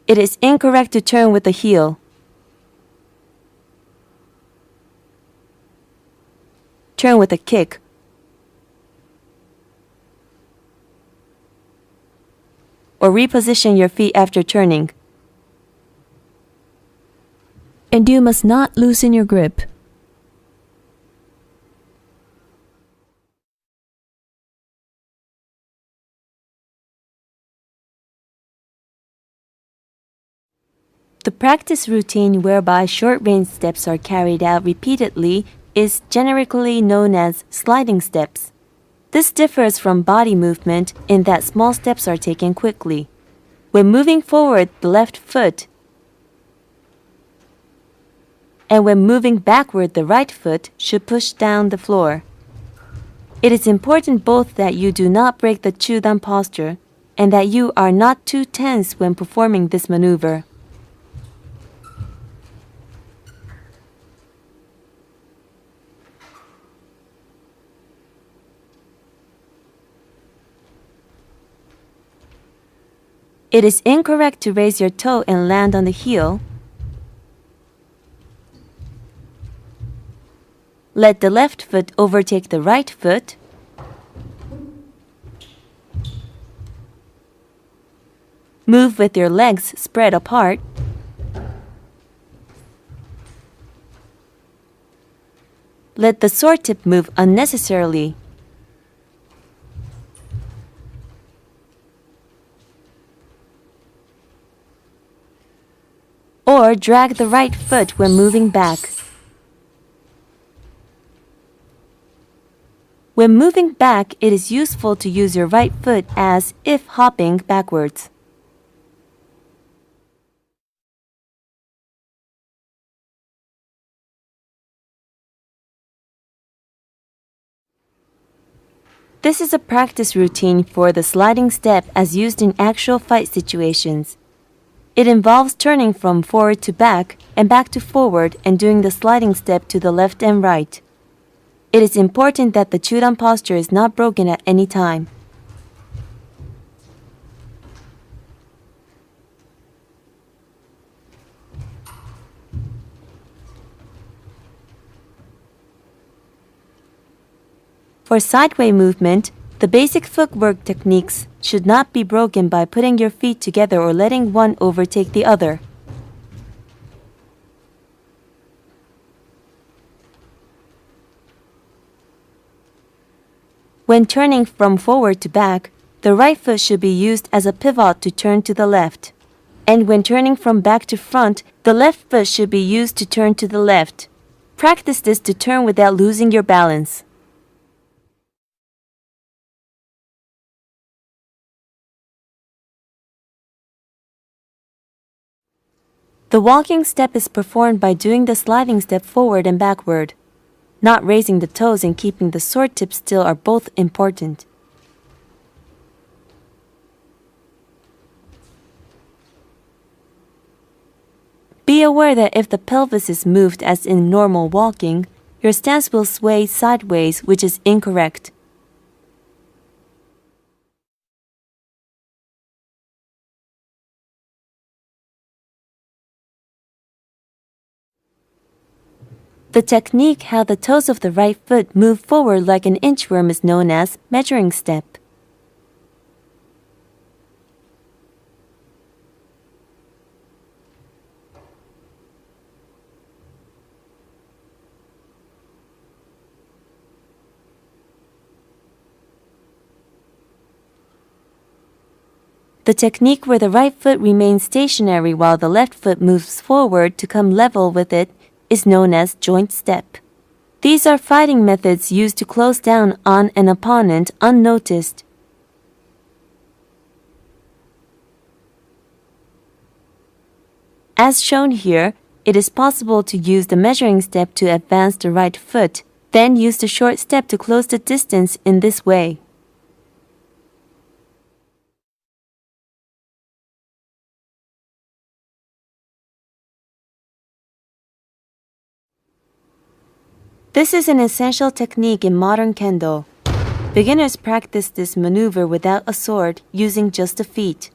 It is incorrect to turn with the heel. Turn with a kick. Or reposition your feet after turning. And you must not loosen your grip. The practice routine whereby short-range steps are carried out repeatedly is generically known as sliding steps. This differs from body movement in that small steps are taken quickly. When moving forward the left foot, and when moving backward the right foot should push down the floor. It is important both that you do not break the chudan posture and that you are not too tense when performing this maneuver. It is incorrect to raise your toe and land on the heel. Let the left foot overtake the right foot. Move with your legs spread apart. Let the sword tip move unnecessarily. Or drag the right foot when moving back. When moving back, it is useful to use your right foot as if hopping backwards. This is a practice routine for the sliding step as used in actual fight situations. It involves turning from forward to back and back to forward and doing the sliding step to the left and right. It is important that the chudan posture is not broken at any time. For sideway movement, the basic footwork techniques should not be broken by putting your feet together or letting one overtake the other. When turning from forward to back, the right foot should be used as a pivot to turn to the left. And when turning from back to front, The left foot should be used to turn to the left. Practice this to turn without losing your balance. The walking step is performed by doing the sliding step forward and backward. Not raising the toes and keeping the sword tip still are both important. Be aware that if the pelvis is moved as in normal walking, your stance will sway sideways, which is incorrect. The technique how the toes of the right foot move forward like an inchworm is known as measuring step. The technique where the right foot remains stationary while the left foot moves forward to come level with it is known as joint step. These are fighting methods used to close down on an opponent unnoticed. As shown here, it is possible to use the measuring step to advance the right foot, then use the short step to close the distance in this way. This is an essential technique in modern Kendo. Beginners practice this maneuver without a sword, using just the feet.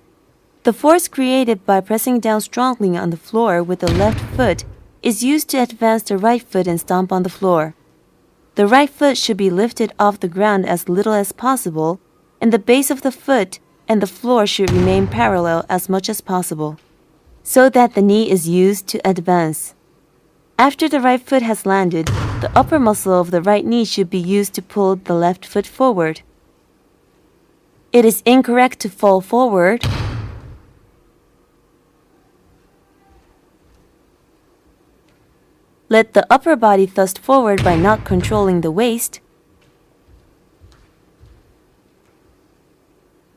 The force created by pressing down strongly on the floor with the left foot is used to advance the right foot and stomp on the floor. The right foot should be lifted off the ground as little as possible, and the base of the foot and the floor should remain parallel as much as possible, so that the knee is used to advance. After the right foot has landed, the upper muscle of the right knee should be used to pull the left foot forward. It is incorrect to fall forward. Let the upper body thrust forward by not controlling the waist.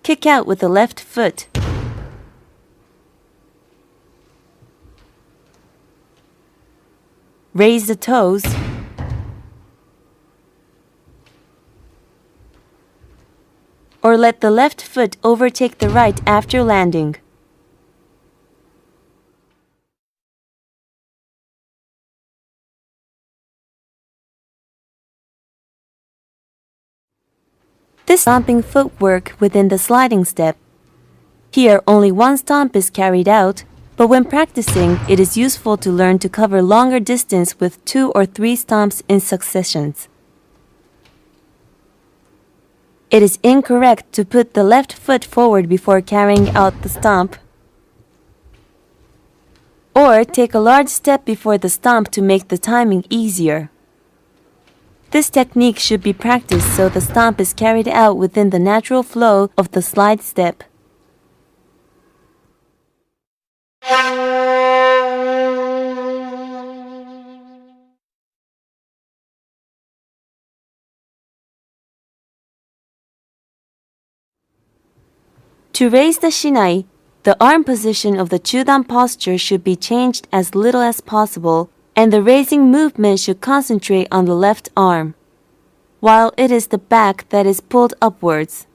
Kick out with the left foot. Raise the toes. Or let the left foot overtake the right after landing. This stomping footwork within the sliding step. Here only one stomp is carried out, but when practicing, it is useful to learn to cover longer distance with 2 or 3 stomps in successions. It is incorrect to put the left foot forward before carrying out the stomp, or take a large step before the stomp to make the timing easier. This technique should be practiced so the stomp is carried out within the natural flow of the slide step. To raise the shinai, the arm position of the chudan posture should be changed as little as possible, and the raising movement should concentrate on the left arm, while it is the back that is pulled upwards.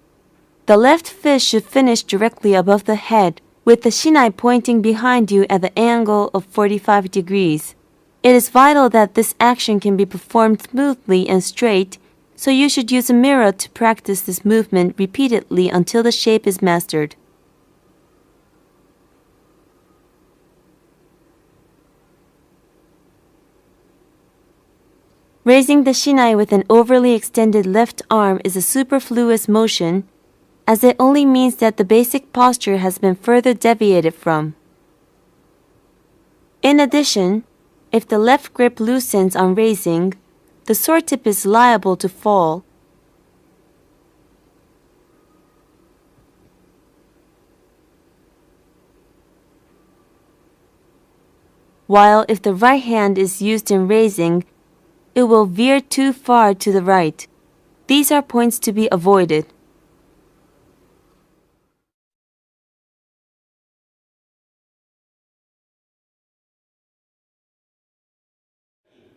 The left fist should finish directly above the head, with the shinai pointing behind you at the angle of 45 degrees. It is vital that this action can be performed smoothly and straight, so you should use a mirror to practice this movement repeatedly until the shape is mastered. Raising the shinai with an overly extended left arm is a superfluous motion, as it only means that the basic posture has been further deviated from. In addition, if the left grip loosens on raising, the sword tip is liable to fall. while if the right hand is used in raising, it will veer too far to the right. These are points to be avoided.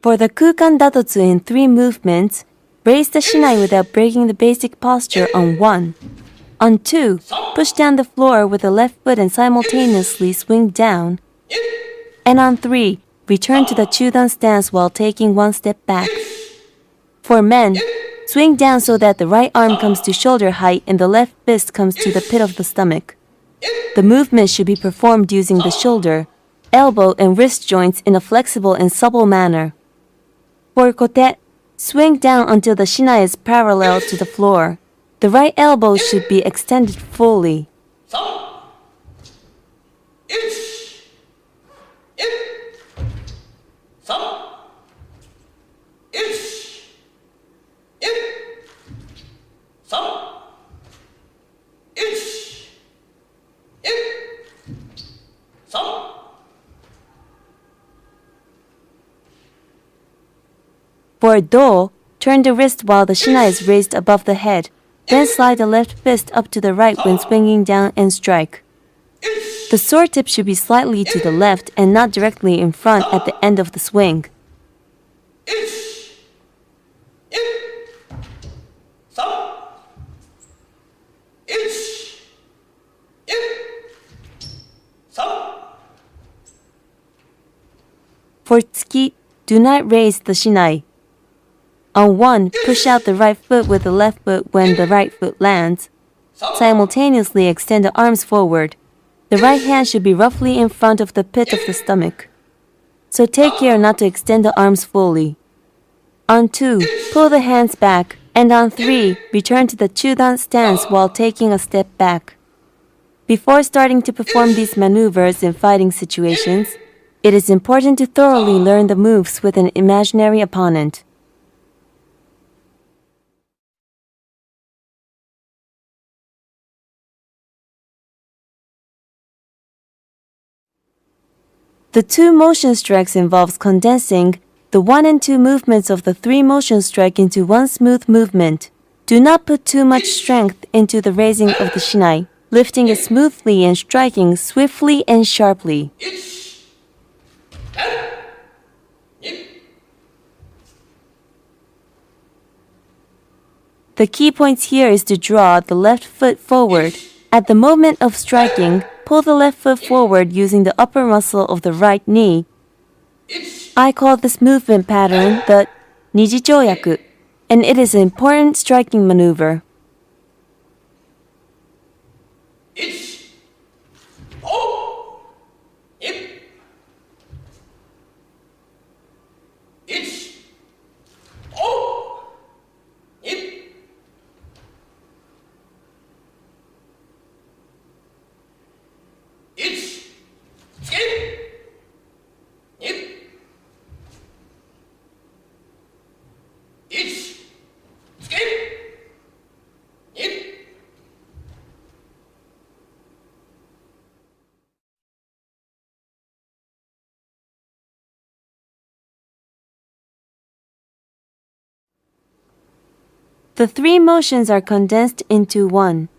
For the Kukan Datotsu in 3 movements, raise the shinai without breaking the basic posture on 1. On 2, push down the floor with the left foot and simultaneously swing down. And on 3, return to the Chudan stance while taking 1 step back. For men, swing down so that the right arm comes to shoulder height and the left fist comes to the pit of the stomach. The movement should be performed using the shoulder, elbow, and wrist joints in a flexible and supple manner. For kote, swing down until the shinai is parallel to the floor. The right elbow should be extended fully. For do, turn the wrist while the shinai is raised above the head. Then slide the left fist up to the right when swinging down and strike. The sword tip should be slightly to the left and not directly in front at the end of the swing. For tsuki, do not raise the shinai. On 1, push out the right foot with the left foot when the right foot lands. Simultaneously extend the arms forward. The right hand should be roughly in front of the pit of the stomach. So take care not to extend the arms fully. On 2, pull the hands back. And on 3, return to the Chudan stance while taking a step back. Before starting to perform these maneuvers in fighting situations, it is important to thoroughly learn the moves with an imaginary opponent. The 2 motion strikes involves condensing the 1 and 2 movements of the 3 motion strike into 1 smooth movement. Do not put too much strength into the raising of the shinai, lifting it smoothly and striking swiftly and sharply. The key points here is to draw the left foot forward. At the moment of striking, pull the left foot forward using the upper muscle of the right knee. I call this movement pattern the Nijichoyaku, and it is an important striking maneuver. The 3 motions are condensed into 1.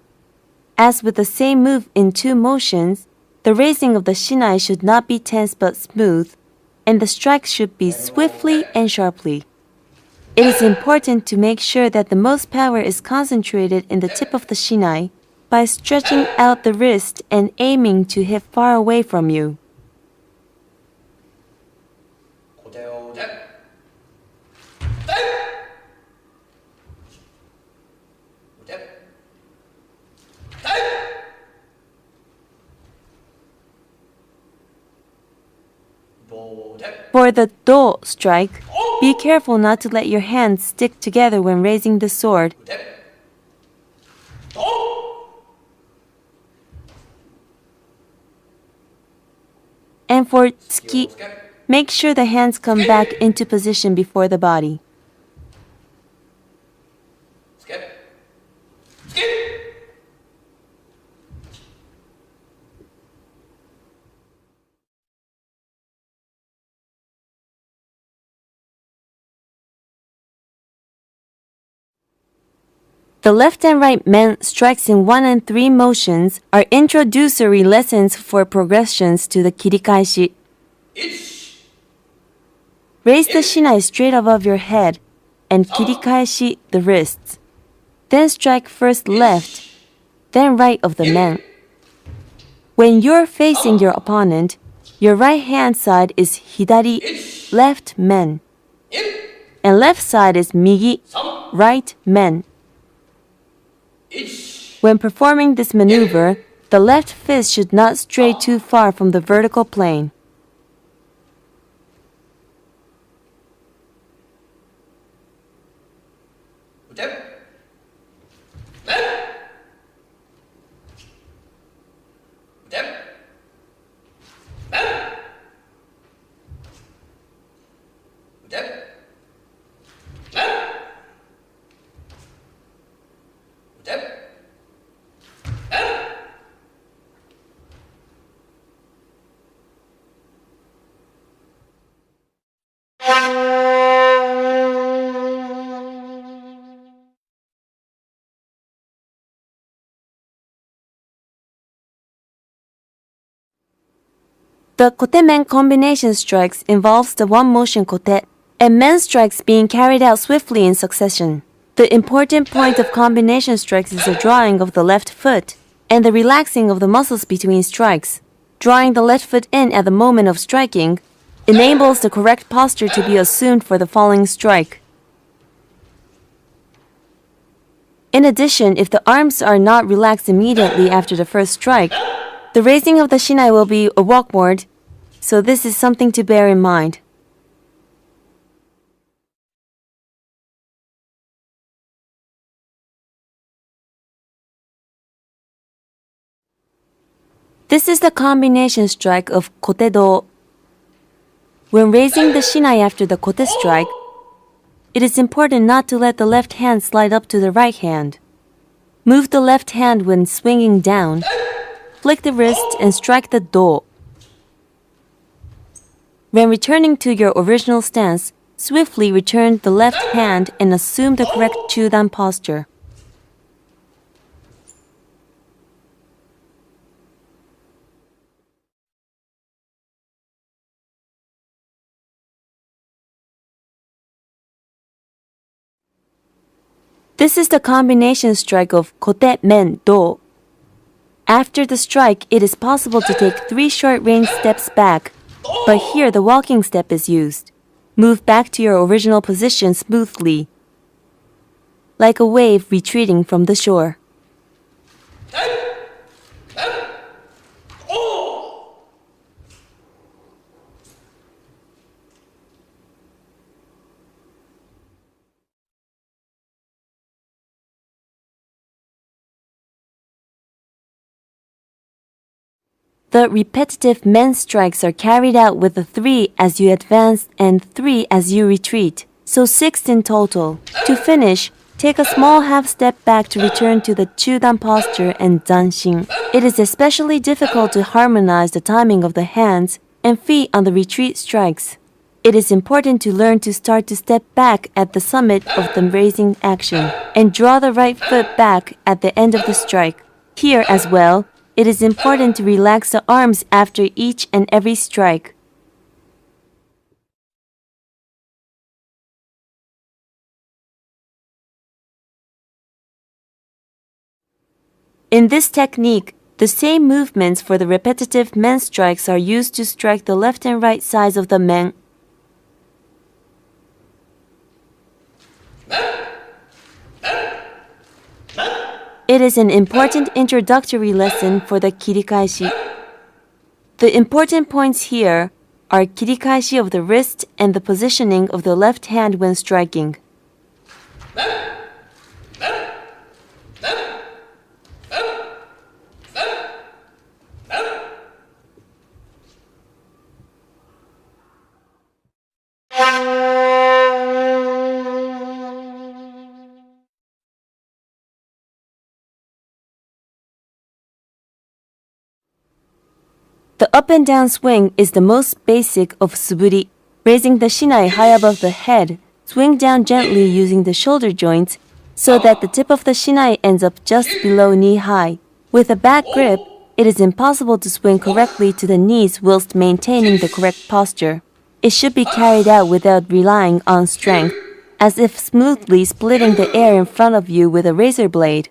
As with the same move in 2 motions, the raising of the shinai should not be tense but smooth, and the strike should be swiftly and sharply. It is important to make sure that the most power is concentrated in the tip of the shinai by stretching out the wrist and aiming to hit far away from you. For the do strike, be careful not to let your hands stick together when raising the sword. And for tsuki, make sure the hands come back into position before the body. The left and right men strikes in 1 and 3 motions are introductory lessons for progressions to the kirikaeshi. Raise the shinai straight above your head and kirikaeshi the wrists. Then strike first left, then right of the men. When you're facing your opponent, your right hand side is hidari, left men, and left side is migi, right men. When performing this maneuver, the left fist should not stray too far from the vertical plane. The kote-men combination strikes involves the one-motion kote and men strikes being carried out swiftly in succession. The important point of combination strikes is the drawing of the left foot and the relaxing of the muscles between strikes. Drawing the left foot in at the moment of striking enables the correct posture to be assumed for the following strike. In addition, if the arms are not relaxed immediately after the first strike, the raising of the shinai will be a walkward, so this is something to bear in mind. This is the combination strike of kote-do. When raising the shinai after the kote strike, it is important not to let the left hand slide up to the right hand. Move the left hand when swinging down. Flick the wrist and strike the do. When returning to your original stance, swiftly return the left hand and assume the correct chudan posture. This is the combination strike of kote-men-do. After the strike, it is possible to take 3 short-range steps back, but here the walking step is used. Move back to your original position smoothly, like a wave retreating from the shore. The repetitive men strikes are carried out with the 3 as you advance and 3 as you retreat, so 6 in total. To finish, take a small half step back to return to the chudan posture and zanshin. It is especially difficult to harmonize the timing of the hands and feet on the retreat strikes. It is important to learn to start to step back at the summit of the raising action and draw the right foot back at the end of the strike. Here as well, it is important to relax the arms after each and every strike. In this technique, the same movements for the repetitive men strikes are used to strike the left and right sides of the men. It is an important introductory lesson for the kirikaeshi. The important points here are kirikaeshi of the wrist and the positioning of the left hand when striking. The up and down swing is the most basic of suburi. Raising the shinai high above the head, swing down gently using the shoulder joints, so that the tip of the shinai ends up just below knee-high. With a back grip, it is impossible to swing correctly to the knees whilst maintaining the correct posture. It should be carried out without relying on strength, as if smoothly splitting the air in front of you with a razor blade.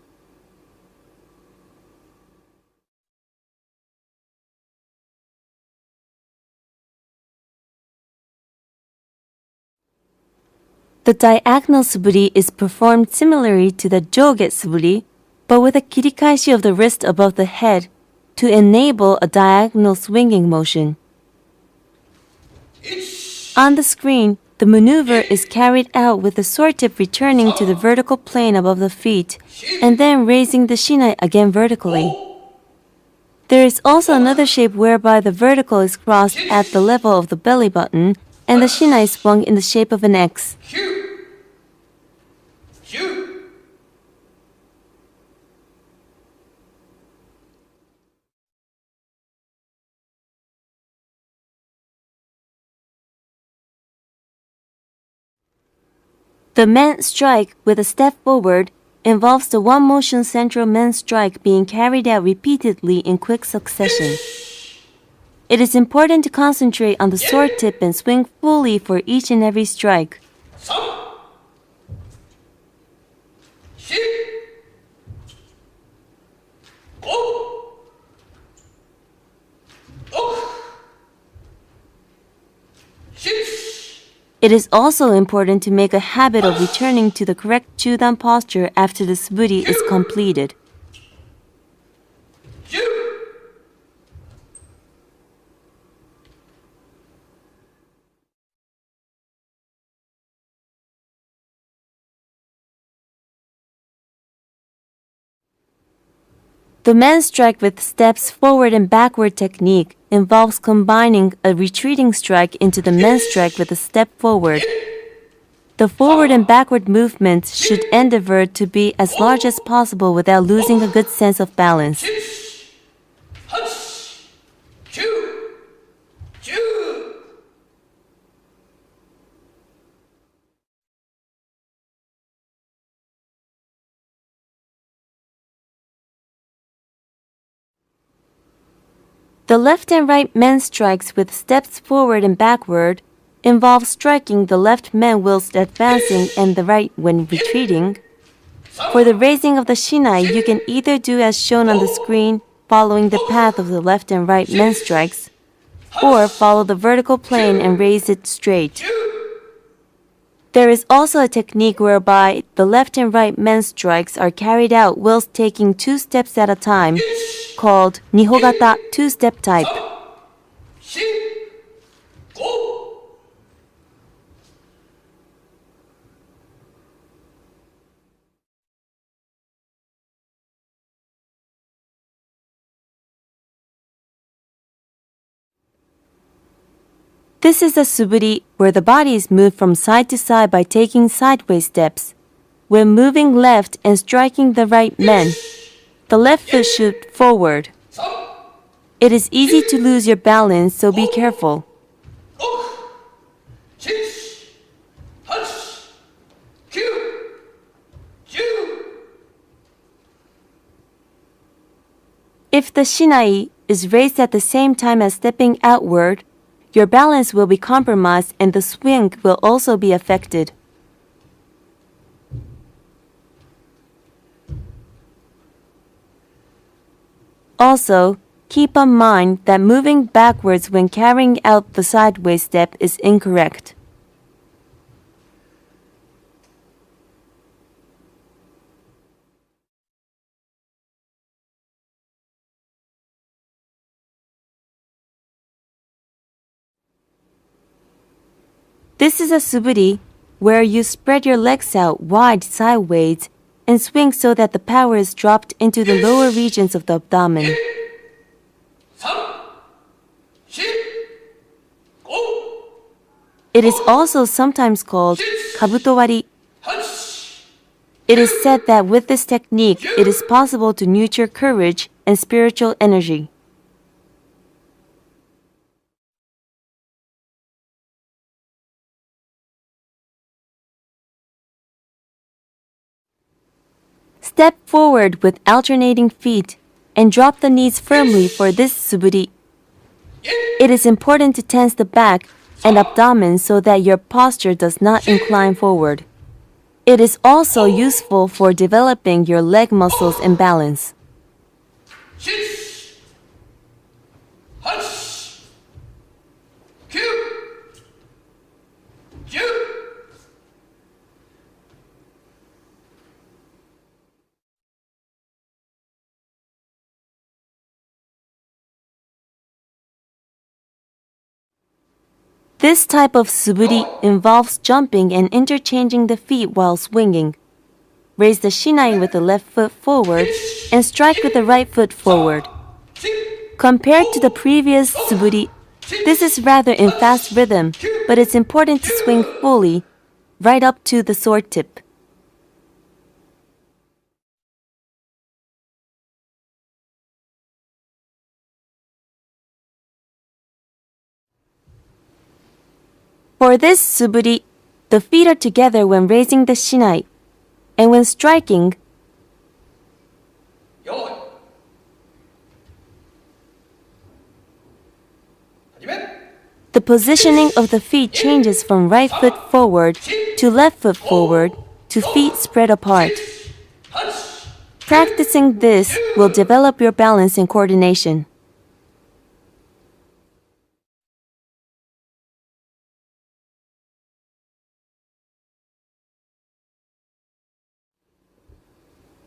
The diagonal suburi is performed similarly to the joge suburi, but with a kirikaeshi of the wrist above the head to enable a diagonal swinging motion. On the screen, the maneuver is carried out with the sword tip returning to the vertical plane above the feet and then raising the shinai again vertically. There is also another shape whereby the vertical is crossed at the level of the belly button and the shinai is swung in the shape of an X. The men strike with a step forward involves the one motion central men strike being carried out repeatedly in quick succession. It is important to concentrate on the sword tip and swing fully for each and every strike. It is also important to make a habit of returning to the correct chudan posture after the suburi is completed. The men strike with steps forward and backward technique involves combining a retreating strike into the men strike with a step forward. The forward and backward movements should endeavor to be as large as possible without losing a good sense of balance. The left and right men strikes with steps forward and backward involve striking the left men whilst advancing and the right when retreating. For the raising of the shinai, you can either do as shown on the screen, following the path of the left and right men strikes, or follow the vertical plane and raise it straight. There is also a technique whereby the left and right men strikes are carried out whilst taking 2 steps at a time, called Nihogata 2-step type. This is a suburi where the body is moved from side to side by taking sideways steps. When moving left and striking the right men, the left foot should forward. It is easy to lose your balance, so be careful. If the shinai is raised at the same time as stepping outward, your balance will be compromised and the swing will also be affected. Also, keep in mind that moving backwards when carrying out the sideways step is incorrect. This is a suburi where you spread your legs out wide sideways and swing so that the power is dropped into the lower regions of the abdomen. It is also sometimes called kabutowari. It is said that with this technique, it is possible to nurture courage and spiritual energy. Step forward with alternating feet and drop the knees firmly for this suburi. It is important to tense the back and abdomen so that your posture does not incline forward. It is also useful for developing your leg muscles and balance. This type of suburi involves jumping and interchanging the feet while swinging. Raise the shinai with the left foot forward and strike with the right foot forward. Compared to the previous suburi, this is rather in fast rhythm, but it's important to swing fully, right up to the sword tip. For this suburi, the feet are together when raising the shinai, and when striking, the positioning of the feet changes from right foot forward to left foot forward to feet spread apart. Practicing this will develop your balance and coordination.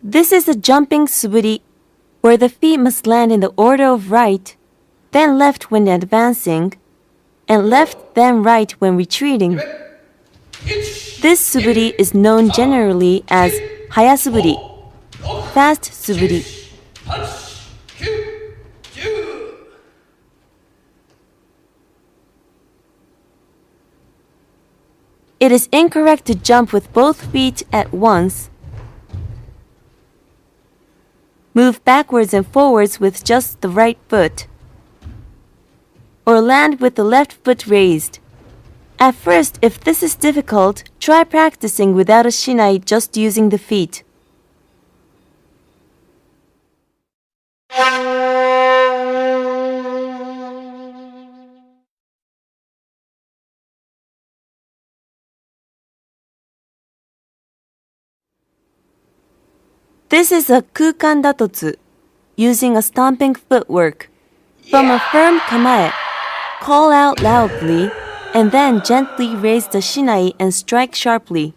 This is a jumping suburi where the feet must land in the order of right, then left when advancing, and left then right when retreating. This suburi is known generally as hayasuburi, fast suburi. It is incorrect to jump with both feet at once. Move backwards and forwards with just the right foot, or land with the left foot raised. At first, if this is difficult, try practicing without a shinai, just using the feet. This is a kukan datotsu, using a stomping footwork. From a firm kamae, call out loudly, and then gently raise the shinai and strike sharply.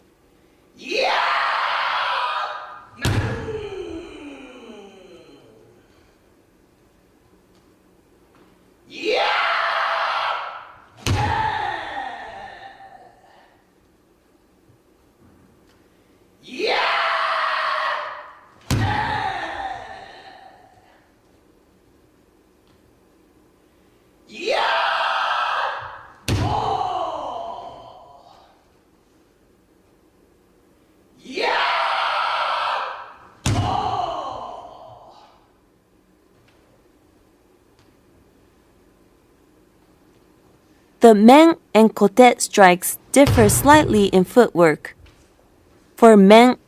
The men and kote strikes differ slightly in footwork. For men,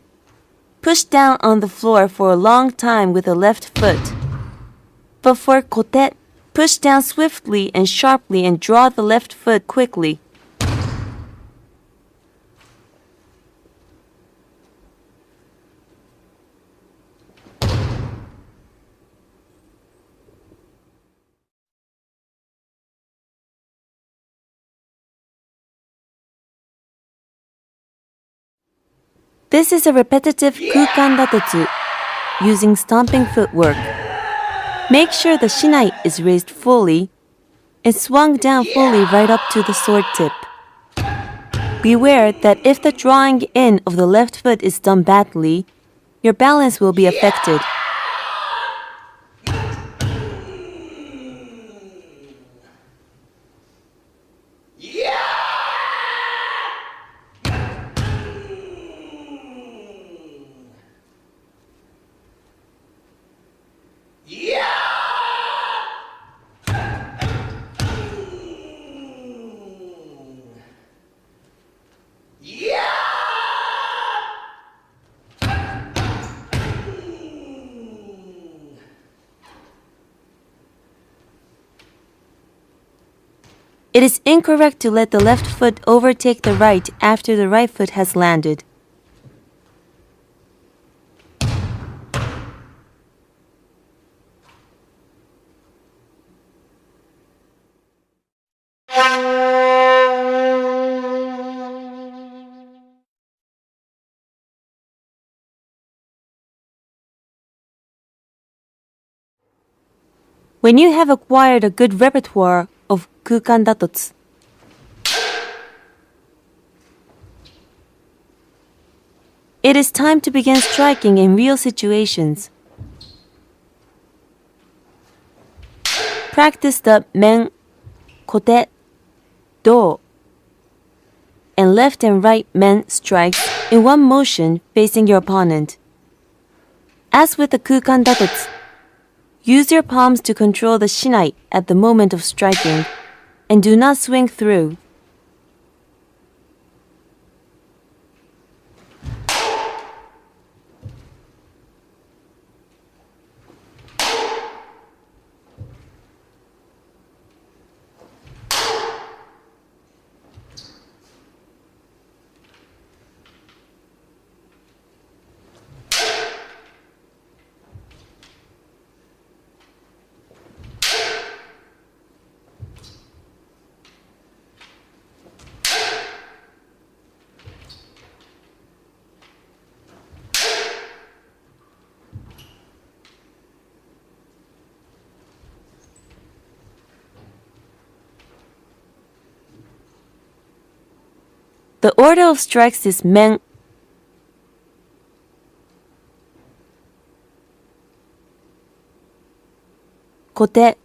push down on the floor for a long time with the left foot. But for kote, push down swiftly and sharply and draw the left foot quickly. This is a repetitive kukan datotsu, using stomping footwork. Make sure the shinai is raised fully and swung down fully right up to the sword tip. Beware that if the drawing in of the left foot is done badly, your balance will be affected. It is incorrect to let the left foot overtake the right after the right foot has landed. When you have acquired a good repertoire of kukan datotsu, it is time to begin striking in real situations. Practice the men, kote, do, and left and right men strikes in one motion facing your opponent. As with the kukan datotsu, use your palms to control the shinai at the moment of striking, and do not swing through. The order of strikes is men, kote,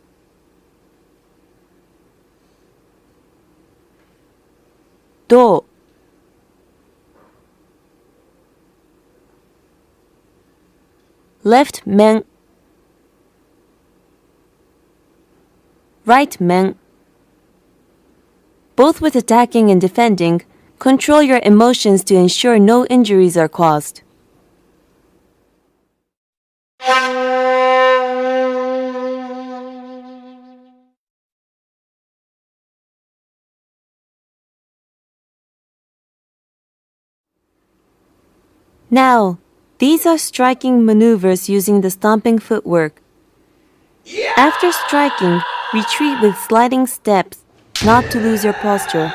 do, left men, right men. Both with attacking and defending, control your emotions to ensure no injuries are caused. Now, these are striking maneuvers using the stomping footwork. After striking, retreat with sliding steps, not to lose your posture.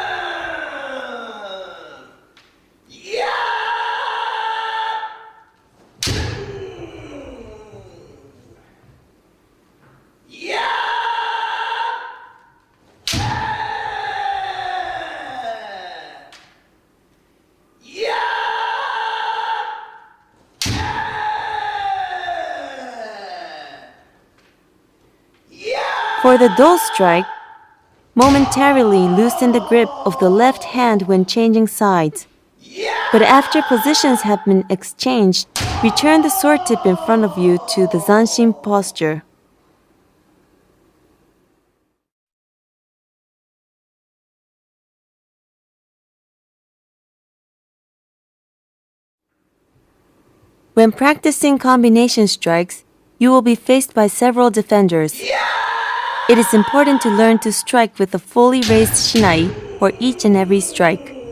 For the do strike, momentarily loosen the grip of the left hand when changing sides. But after positions have been exchanged, return the sword tip in front of you to the zanshin posture. When practicing combination strikes, you will be faced by several defenders. It is important to learn to strike with a fully raised shinai for each and every strike.